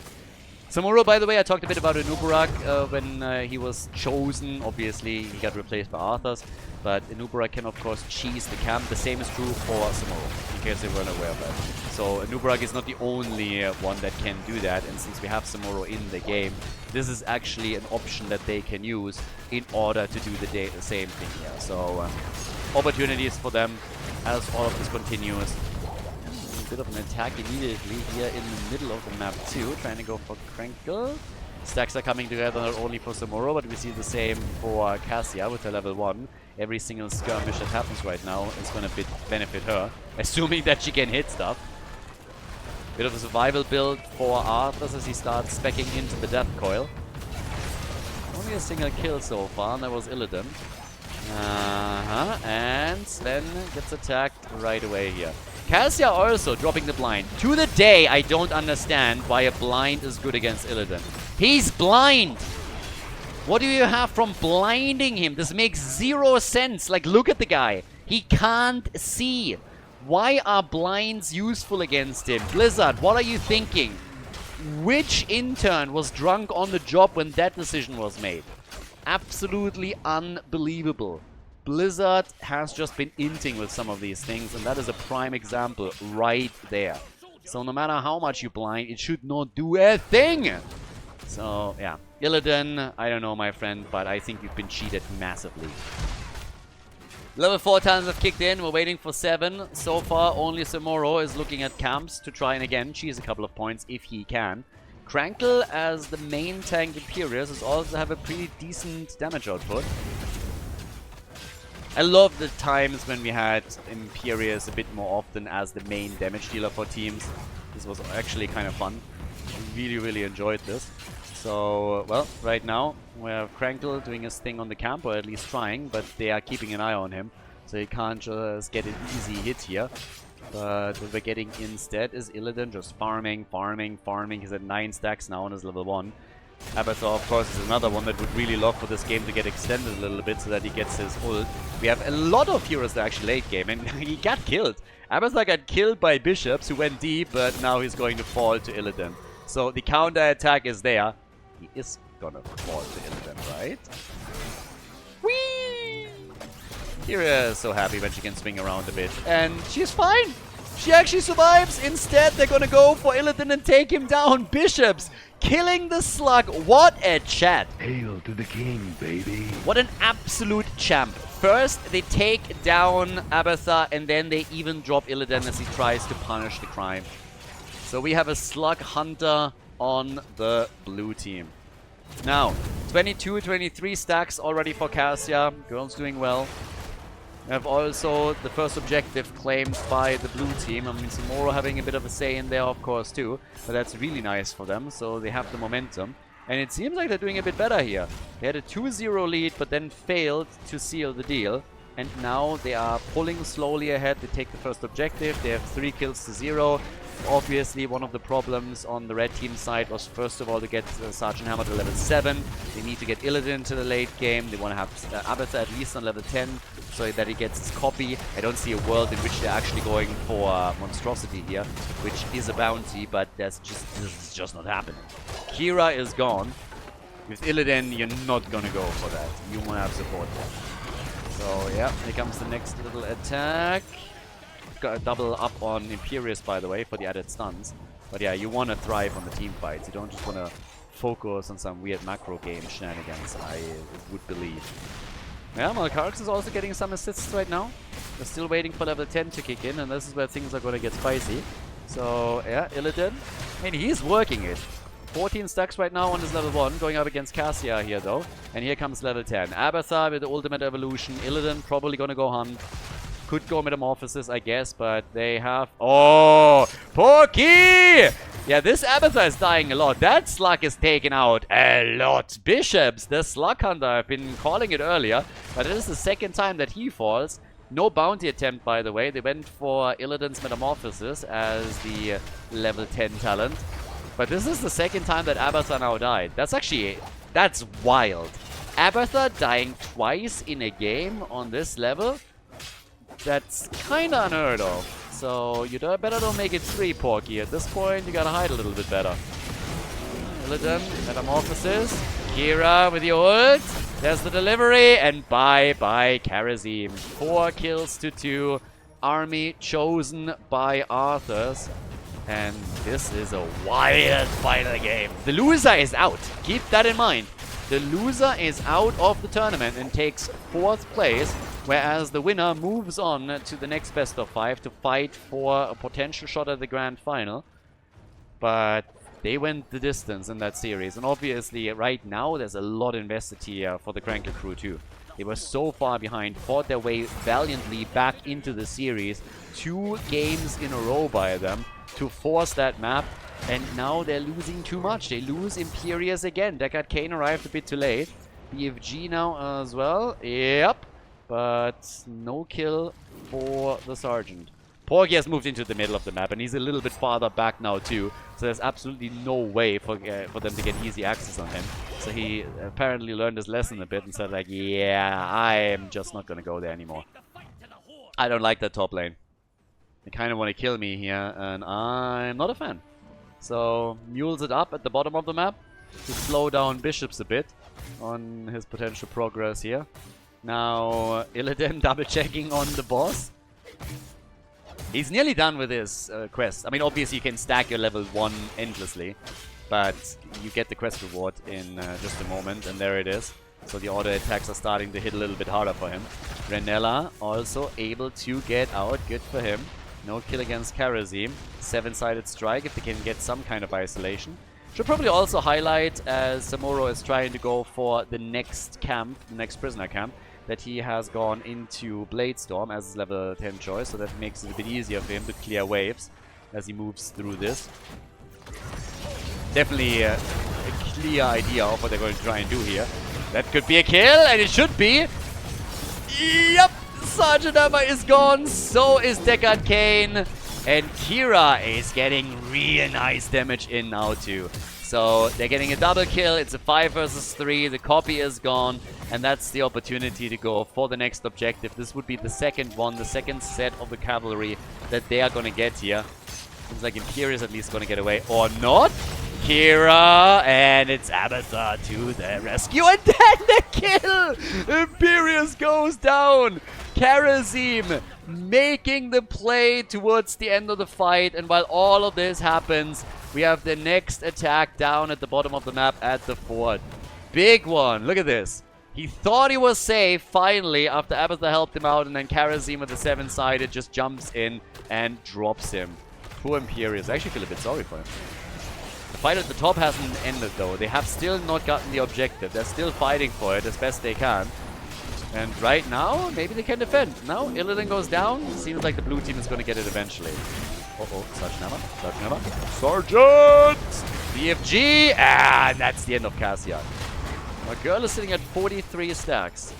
Samuro, by the way, I talked a bit about Inuburak when he was chosen. Obviously, he got replaced by Arthas, but Inuburak can, of course, cheese the camp. The same is true for Samuro, in case they weren't aware of that. So Inuburak is not the only one that can do that, and since we have Samuro in the game, this is actually an option that they can use in order to do the same thing here. So opportunities for them as all of this continues. Bit of an attack immediately here in the middle of the map too, trying to go for Krankle. Stacks are coming together not only for Samuro, but we see the same for Cassia with her level 1. Every single skirmish that happens right now is going to benefit her, assuming that she can hit stuff. Bit of a survival build for Arthas as he starts specking into the death coil. Only a single kill so far, and that was Illidan. And then gets attacked right away here. Cassia also dropping the blind. To the day, I don't understand why a blind is good against Illidan. He's blind! What do you have from blinding him? This makes zero sense. Like, look at the guy. He can't see. Why are blinds useful against him? Blizzard, what are you thinking? Which intern was drunk on the job when that decision was made? Absolutely unbelievable. Blizzard has just been inting with some of these things, and that is a prime example right there. So no matter how much you blind, it should not do a thing! So, yeah. Illidan, I don't know, my friend, but I think you've been cheated massively. Level 4 talents have kicked in. We're waiting for 7. So far, only Samuro is looking at camps to try and again cheese a couple of points if he can. Krankle, as the main tank Imperius, is also have a pretty decent damage output. I love the times when we had Imperius a bit more often as the main damage dealer for teams. This was actually kind of fun. Really, really enjoyed this. So, well, right now we have Krankle doing his thing on the camp, or at least trying, but they are keeping an eye on him. So he can't just get an easy hit here. But what we're getting instead is Illidan just farming. He's at 9 stacks now on his level 1. Abathar, of course, is another one that would really love for this game to get extended a little bit so that he gets his ult. We have a lot of heroes that are actually late game, and he got killed. Abathar got killed by bishops who went deep, but now he's going to fall to Illidan. So the counter attack is there. He is gonna fall to Illidan, right? Whee! Kira is so happy when she can swing around a bit, and she's fine. She actually survives. Instead, they're gonna go for Illidan and take him down. Bishops killing the slug. What a chat. Hail to the king, baby. What an absolute champ. First, they take down Abathar, and then they even drop Illidan as he tries to punish the crime. So we have a slug hunter on the blue team. Now, 22, 23 stacks already for Cassia. Girls doing well. We have also the first objective claimed by the blue team. I mean, Samuro having a bit of a say in there, of course, too. But that's really nice for them, so they have the momentum. And it seems like they're doing a bit better here. They had a 2-0 lead, but then failed to seal the deal. And now they are pulling slowly ahead. They take the first objective. They have 3 kills to 0. Obviously, one of the problems on the red team side was, first of all, to get Sergeant Hammer to level 7. They need to get Illidan to the late game. They want to have Abathar at least on level 10, so that he gets his copy. I don't see a world in which they're actually going for Monstrosity here, which is a bounty, but this is just not happening. Kira is gone. With Illidan, you're not going to go for that. You want to have support there. So, yeah, here comes the next little attack. Got a double up on Imperius, by the way, for the added stuns. But yeah, you want to thrive on the team fights. You don't just want to focus on some weird macro game shenanigans, I would believe. Yeah, Malkarx is also getting some assists right now. They're still waiting for level 10 to kick in, and this is where things are going to get spicy. So, yeah, Illidan, I mean, he's working it. 14 stacks right now on his level 1, going up against Cassia here, though. And here comes level 10. Abathar with the ultimate evolution. Illidan probably going to go hunt. Could go Metamorphosis, I guess, but they have... Oh! Porky! Yeah, this Abathar is dying a lot. That Slug is taken out a lot. Bishops, the Slug Hunter, I've been calling it earlier, but it is the second time that he falls. No bounty attempt, by the way. They went for Illidan's Metamorphosis as the level 10 talent. But this is the second time that Abathar now died. That's wild. Abathar dying twice in a game on this level? That's kinda unheard of. So you better don't make it 3, Porky. At this point, you gotta hide a little bit better. Illidan, Metamorphosis. Kira with your ult. There's the delivery, and bye-bye Karazim. 4 kills to 2. Army chosen by Arthurs. And this is a wild final game. The loser is out. Keep that in mind. The loser is out of the tournament and takes 4th place, whereas the winner moves on to the next best of 5 to fight for a potential shot at the grand final. But they went the distance in that series, and obviously right now there's a lot invested here for the Krankle crew too. They were so far behind, fought their way valiantly back into the series, 2 games in a row by them to force that map, and now they're losing too much. They lose Imperius again. Deckard Cain arrived a bit too late. BFG now as well. Yep, but no kill for the Sergeant. Porgy has moved into the middle of the map, and he's a little bit farther back now too, so there's absolutely no way for them to get easy access on him. So he apparently learned his lesson a bit and said like, yeah, I am just not gonna go there anymore. I don't like that top lane. They kind of want to kill me here, and I'm not a fan. So mules it up at the bottom of the map to slow down Bishops a bit on his potential progress here. Now Illidan double checking on the boss. He's nearly done with his quest. I mean, obviously you can stack your level 1 endlessly, but you get the quest reward in just a moment, and there it is. So the auto attacks are starting to hit a little bit harder for him. Renella also able to get out. Good for him. No kill against Karazim. 7-sided strike if they can get some kind of isolation. Should probably also highlight, as Samuro is trying to go for the next camp, the next prisoner camp, that he has gone into Bladestorm as his level 10 choice, so that makes it a bit easier for him to clear waves as he moves through this. Definitely a clear idea of what they're going to try and do here. That could be a kill, and it should be. Yep, Sergeant Emma is gone, so is Deckard Cain, and Kira is getting real nice damage in now too. So they're getting a double kill. It's a 5 versus 3. The copy is gone, and that's the opportunity to go for the next objective. This would be the second one, the second set of the cavalry that they are going to get here. Seems like Imperius at least going to get away, or not. Kira, and it's Abathar to the rescue, and then the kill! Imperius goes down! Karazim making the play towards the end of the fight, and while all of this happens, we have the next attack down at the bottom of the map at the fort. Big one, look at this. He thought he was safe, finally, after Abathar helped him out, and then Karazim with the 7-sided just jumps in and drops him. Poor Imperius, I actually feel a bit sorry for him. The fight at the top hasn't ended though. They have still not gotten the objective. They're still fighting for it as best they can. And right now, maybe they can defend. Now, Illidan goes down. Seems like the blue team is going to get it eventually. Uh-oh, Sergeant Emma. Sergeant! BFG! And that's the end of Cassia. Our girl is sitting at 43 stacks.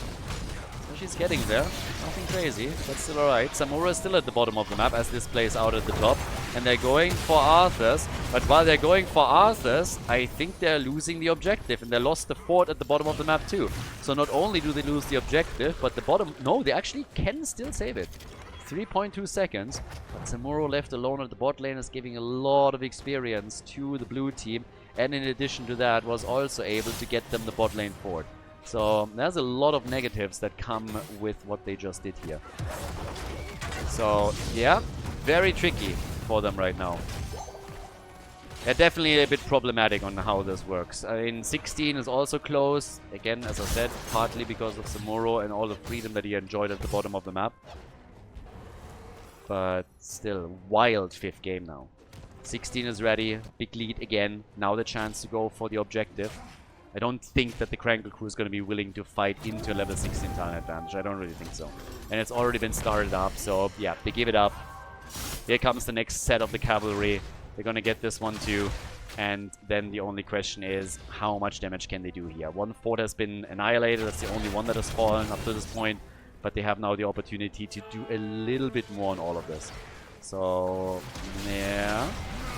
So she's getting there. Nothing crazy, but still alright. Samura is still at the bottom of the map as this plays out at the top. And they're going for Arthur's. But while they're going for Arthur's, I think they're losing the objective. And they lost the fort at the bottom of the map too. So not only do they lose the objective, but the bottom... No, they actually can still save it. 3.2 seconds. But Samuro left alone at the bot lane is giving a lot of experience to the blue team. And in addition to that, was also able to get them the bot lane fort. So there's a lot of negatives that come with what they just did here. So yeah, very tricky for them right now. They're definitely a bit problematic on how this works. I mean, 16 is also close. Again, as I said, partly because of Samuro and all the freedom that he enjoyed at the bottom of the map. But still, wild 5th game now. 16 is ready, big lead again. Now the chance to go for the objective. I don't think that the Krankle crew is going to be willing to fight into a level 16 talent advantage. I don't really think so. And it's already been started up, so yeah, they give it up. Here comes the next set of the cavalry. They're gonna get this one too. And then the only question is, how much damage can they do here? One fort has been annihilated. That's the only one that has fallen up to this point. But they have now the opportunity to do a little bit more on all of this. So, yeah.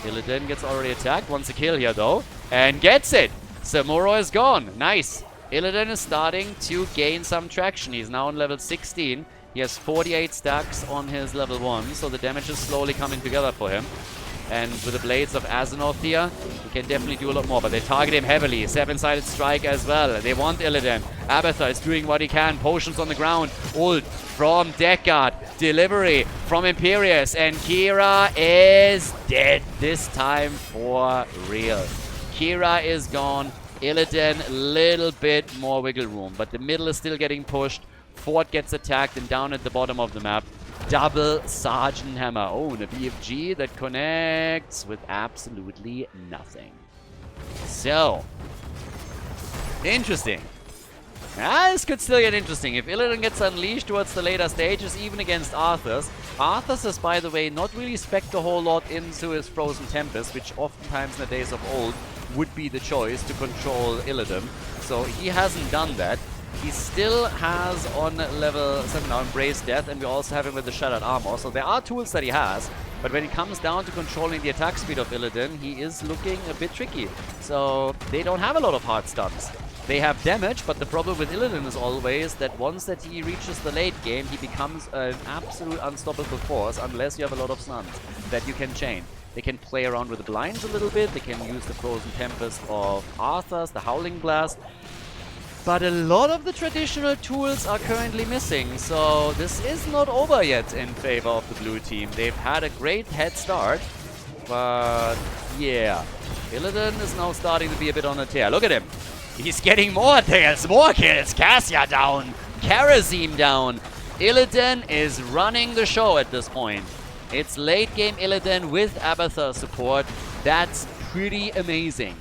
Illidan gets already attacked. Wants a kill here, though. And gets it! Samuro is gone. Nice. Illidan is starting to gain some traction. He's now on level 16. He has 48 stacks on his level 1. So the damage is slowly coming together for him. And with the Blades of Azeroth here, he can definitely do a lot more. But they target him heavily. 7-sided strike as well. They want Illidan. Abathur is doing what he can. Potions on the ground. Ult from Deckard. Delivery from Imperius. And Kira is dead. This time for real. Kira is gone. Illidan, a little bit more wiggle room. But the middle is still getting pushed. Fort gets attacked and down at the bottom of the map. Double Sergeant Hammer. Oh, and a BFG that connects with absolutely nothing. So, interesting. This could still get interesting. If Illidan gets unleashed towards the later stages, even against Arthas. Arthas is, by the way, not really spec'd a whole lot into his Frozen Tempest, which oftentimes in the days of old would be the choice to control Illidan. So he hasn't done that. He still has on level 7 now Embrace Death, and we also have him with the Shattered Armor. So there are tools that he has, but when it comes down to controlling the attack speed of Illidan, he is looking a bit tricky. So they don't have a lot of hard stuns. They have damage, but the problem with Illidan is always that once that he reaches the late game, he becomes an absolute unstoppable force unless you have a lot of stuns that you can chain. They can play around with the blinds a little bit. They can use the Frozen Tempest of Arthas, the Howling Blast. But a lot of the traditional tools are currently missing, so this is not over yet in favor of the blue team. They've had a great head start, but yeah. Illidan is now starting to be a bit on a tear. Look at him. He's getting more kills, Cassia down, Karazim down. Illidan is running the show at this point. It's late game Illidan with Abathur support. That's pretty amazing.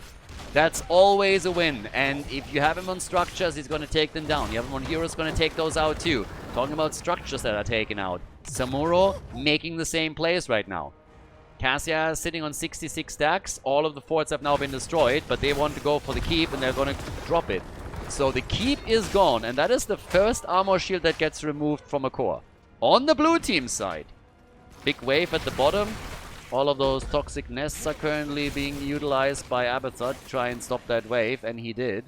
That's always a win, and if you have him on structures, he's going to take them down. You have him on heroes, going to take those out too. Talking about structures that are taken out. Samuro making the same plays right now. Cassia is sitting on 66 stacks. All of the forts have now been destroyed, but they want to go for the keep, and they're going to drop it. So the keep is gone, and that is the first armor shield that gets removed from a core. On the blue team side. Big wave at the bottom. All of those toxic nests are currently being utilized by Abathur to try and stop that wave, and he did.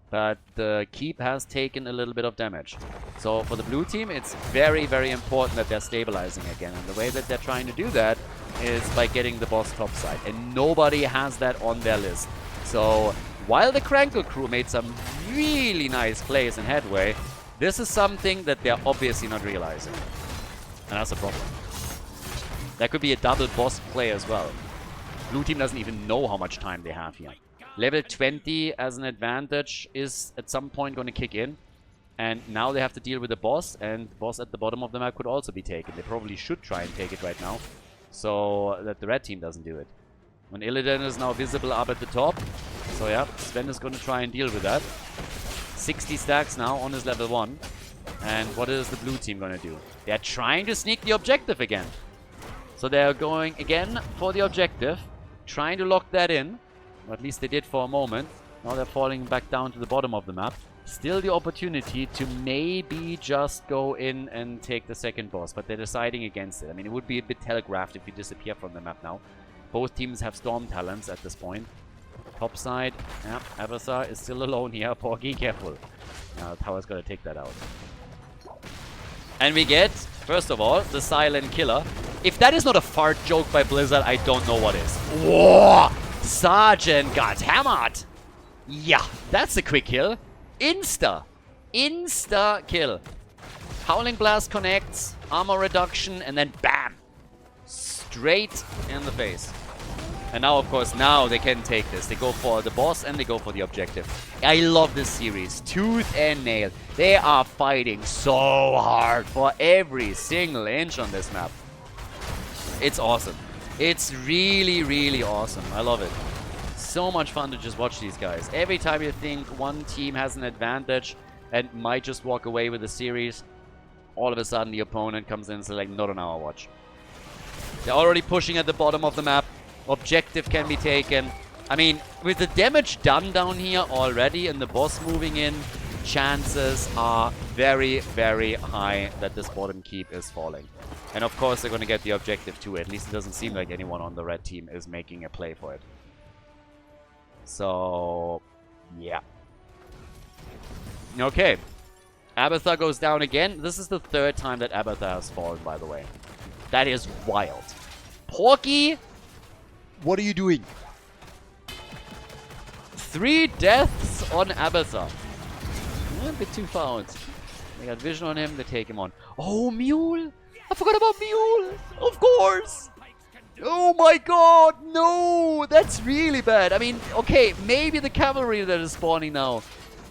But the keep has taken a little bit of damage. So for the blue team, it's very, very important that they're stabilizing again. And the way that they're trying to do that is by getting the boss topside. And nobody has that on their list. So while the Krankle crew made some really nice plays and headway, this is something that they're obviously not realizing. And that's a problem. That could be a double boss play as well. Blue team doesn't even know how much time they have here. Level 20 as an advantage is at some point going to kick in. And now they have to deal with the boss. And the boss at the bottom of the map could also be taken. They probably should try and take it right now, so that the red team doesn't do it. When Illidan is now visible up at the top. So yeah, Sven is going to try and deal with that. 60 stacks now on his level 1. And what is the blue team going to do? They're trying to sneak the objective again. So they're going again for the objective, trying to lock that in. Or at least they did for a moment. Now they're falling back down to the bottom of the map. Still the opportunity to maybe just go in and take the second boss, but they're deciding against it. I mean, it would be a bit telegraphed if you disappear from the map now. Both teams have storm talents at this point. Top side, yeah, Abathur is still alone here. Porky, careful. Now Tower's got to take that out. And we get, first of all, the Silent Killer. If that is not a fart joke by Blizzard, I don't know what is. Whoa! Sergeant got hammered! Yeah, that's a quick kill. Insta kill. Howling Blast connects, armor reduction, and then BAM! Straight in the face. And now, of course, now they can take this. They go for the boss and they go for the objective. I love this series. Tooth and nail. They are fighting so hard for every single inch on this map. It's awesome. It's really, really awesome. I love it. So much fun to just watch these guys. Every time you think one team has an advantage and might just walk away with the series, all of a sudden the opponent comes in and says, like, not on our watch. They're already pushing at the bottom of the map. Objective can be taken. I mean, with the damage done down here already and the boss moving in, chances are very, very high that this bottom keep is falling. And of course, they're going to get the objective too. At least it doesn't seem like anyone on the red team is making a play for it. So, yeah. Okay. Abathar goes down again. This is the third time that Abathar has fallen, by the way. That is wild. Porky, what are you doing? 3 deaths on Abathar. A bit too far out. They got vision on him, they take him on. Oh, Mule! I forgot about Mule! Of course! Oh my god, no! That's really bad. I mean, okay, maybe the cavalry that is spawning now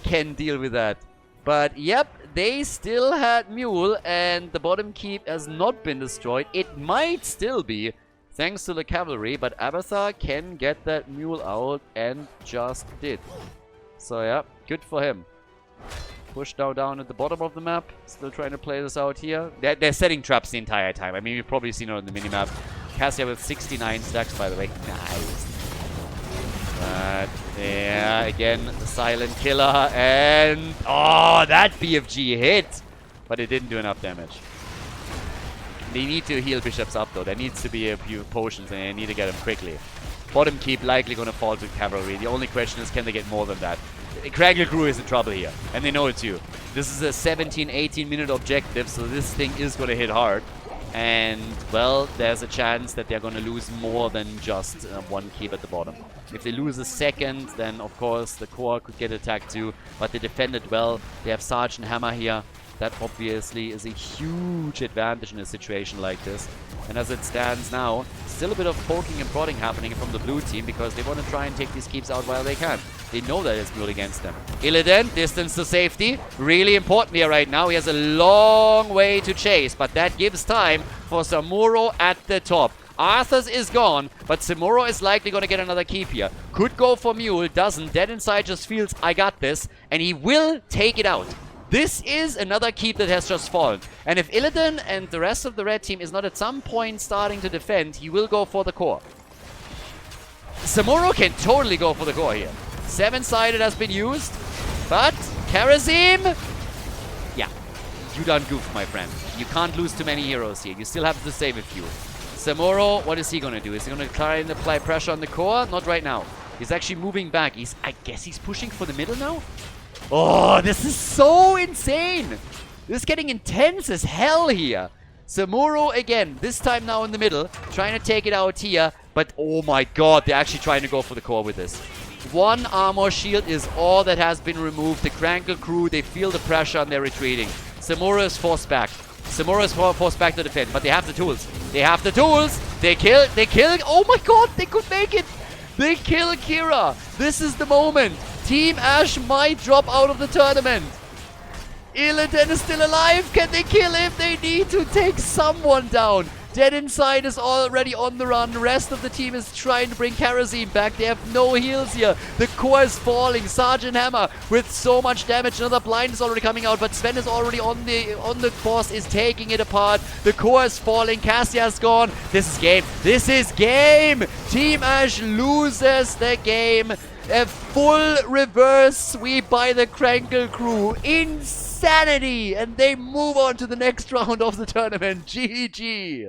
can deal with that. But, yep, they still had Mule, and the bottom keep has not been destroyed. It might still be, thanks to the cavalry, but Abathar can get that Mule out, and just did. So, yeah, good for him. Push down at the bottom of the map. Still trying to play this out here. They're setting traps the entire time. I mean, you've probably seen it on the minimap. Cassia with 69 stacks, by the way. Nice. But, yeah, again, the silent killer. And, oh, that BFG hit. But it didn't do enough damage. They need to heal bishops up, though. There needs to be a few potions, and they need to get them quickly. Bottom keep likely going to fall to cavalry. The only question is, can they get more than that? Krankle Krew is in trouble here, and they know it too. This is a 17-18 minute objective, so this thing is going to hit hard. And, well, there's a chance that they're going to lose more than just one keep at the bottom. If they lose a second, then, of course, the core could get attacked too. But they defended well. They have Sergeant Hammer here. That obviously is a huge advantage in a situation like this. And as it stands now, still a bit of poking and prodding happening from the blue team because they want to try and take these keeps out while they can. They know that it's good against them. Illidan, distance to safety. Really important here right now. He has a long way to chase, but that gives time for Samuro at the top. Arthur's is gone, but Samuro is likely going to get another keep here. Could go for Mule, doesn't. Dead Inside just feels, I got this, and he will take it out. This is another keep that has just fallen. And if Illidan and the rest of the red team is not at some point starting to defend, he will go for the core. Samuro can totally go for the core here. 7-sided has been used, but Karazim, yeah, you done goofed, my friend. You can't lose too many heroes here. You still have to save a few. Samuro, what is he going to do? Is he going to try and apply pressure on the core? Not right now. He's actually moving back. I guess he's pushing for the middle now? Oh, this is so insane. This is getting intense as hell here. Samuro again, this time now in the middle, trying to take it out here. But oh my god, they're actually trying to go for the core with this. 1 armor shield is all that has been removed. The Krankle Krew, they feel the pressure and they're retreating. Samuro is forced back. Samuro is forced back to defend, but they have the tools. They have the tools. They kill. Oh my god, they could make it. They kill Kira. This is the moment. Team Ash might drop out of the tournament. Illidan is still alive. Can they kill him? They need to take someone down. Dead Inside is already on the run. The rest of the team is trying to bring Karazim back. They have no heals here. The core is falling. Sergeant Hammer with so much damage. Another blind is already coming out, but Sven is already on the boss, is taking it apart. The core is falling. Cassia is gone. This is game. This is game. Team Ash loses the game. A full reverse sweep by the Krankle Krew. Insanity! And they move on to the next round of the tournament. GG!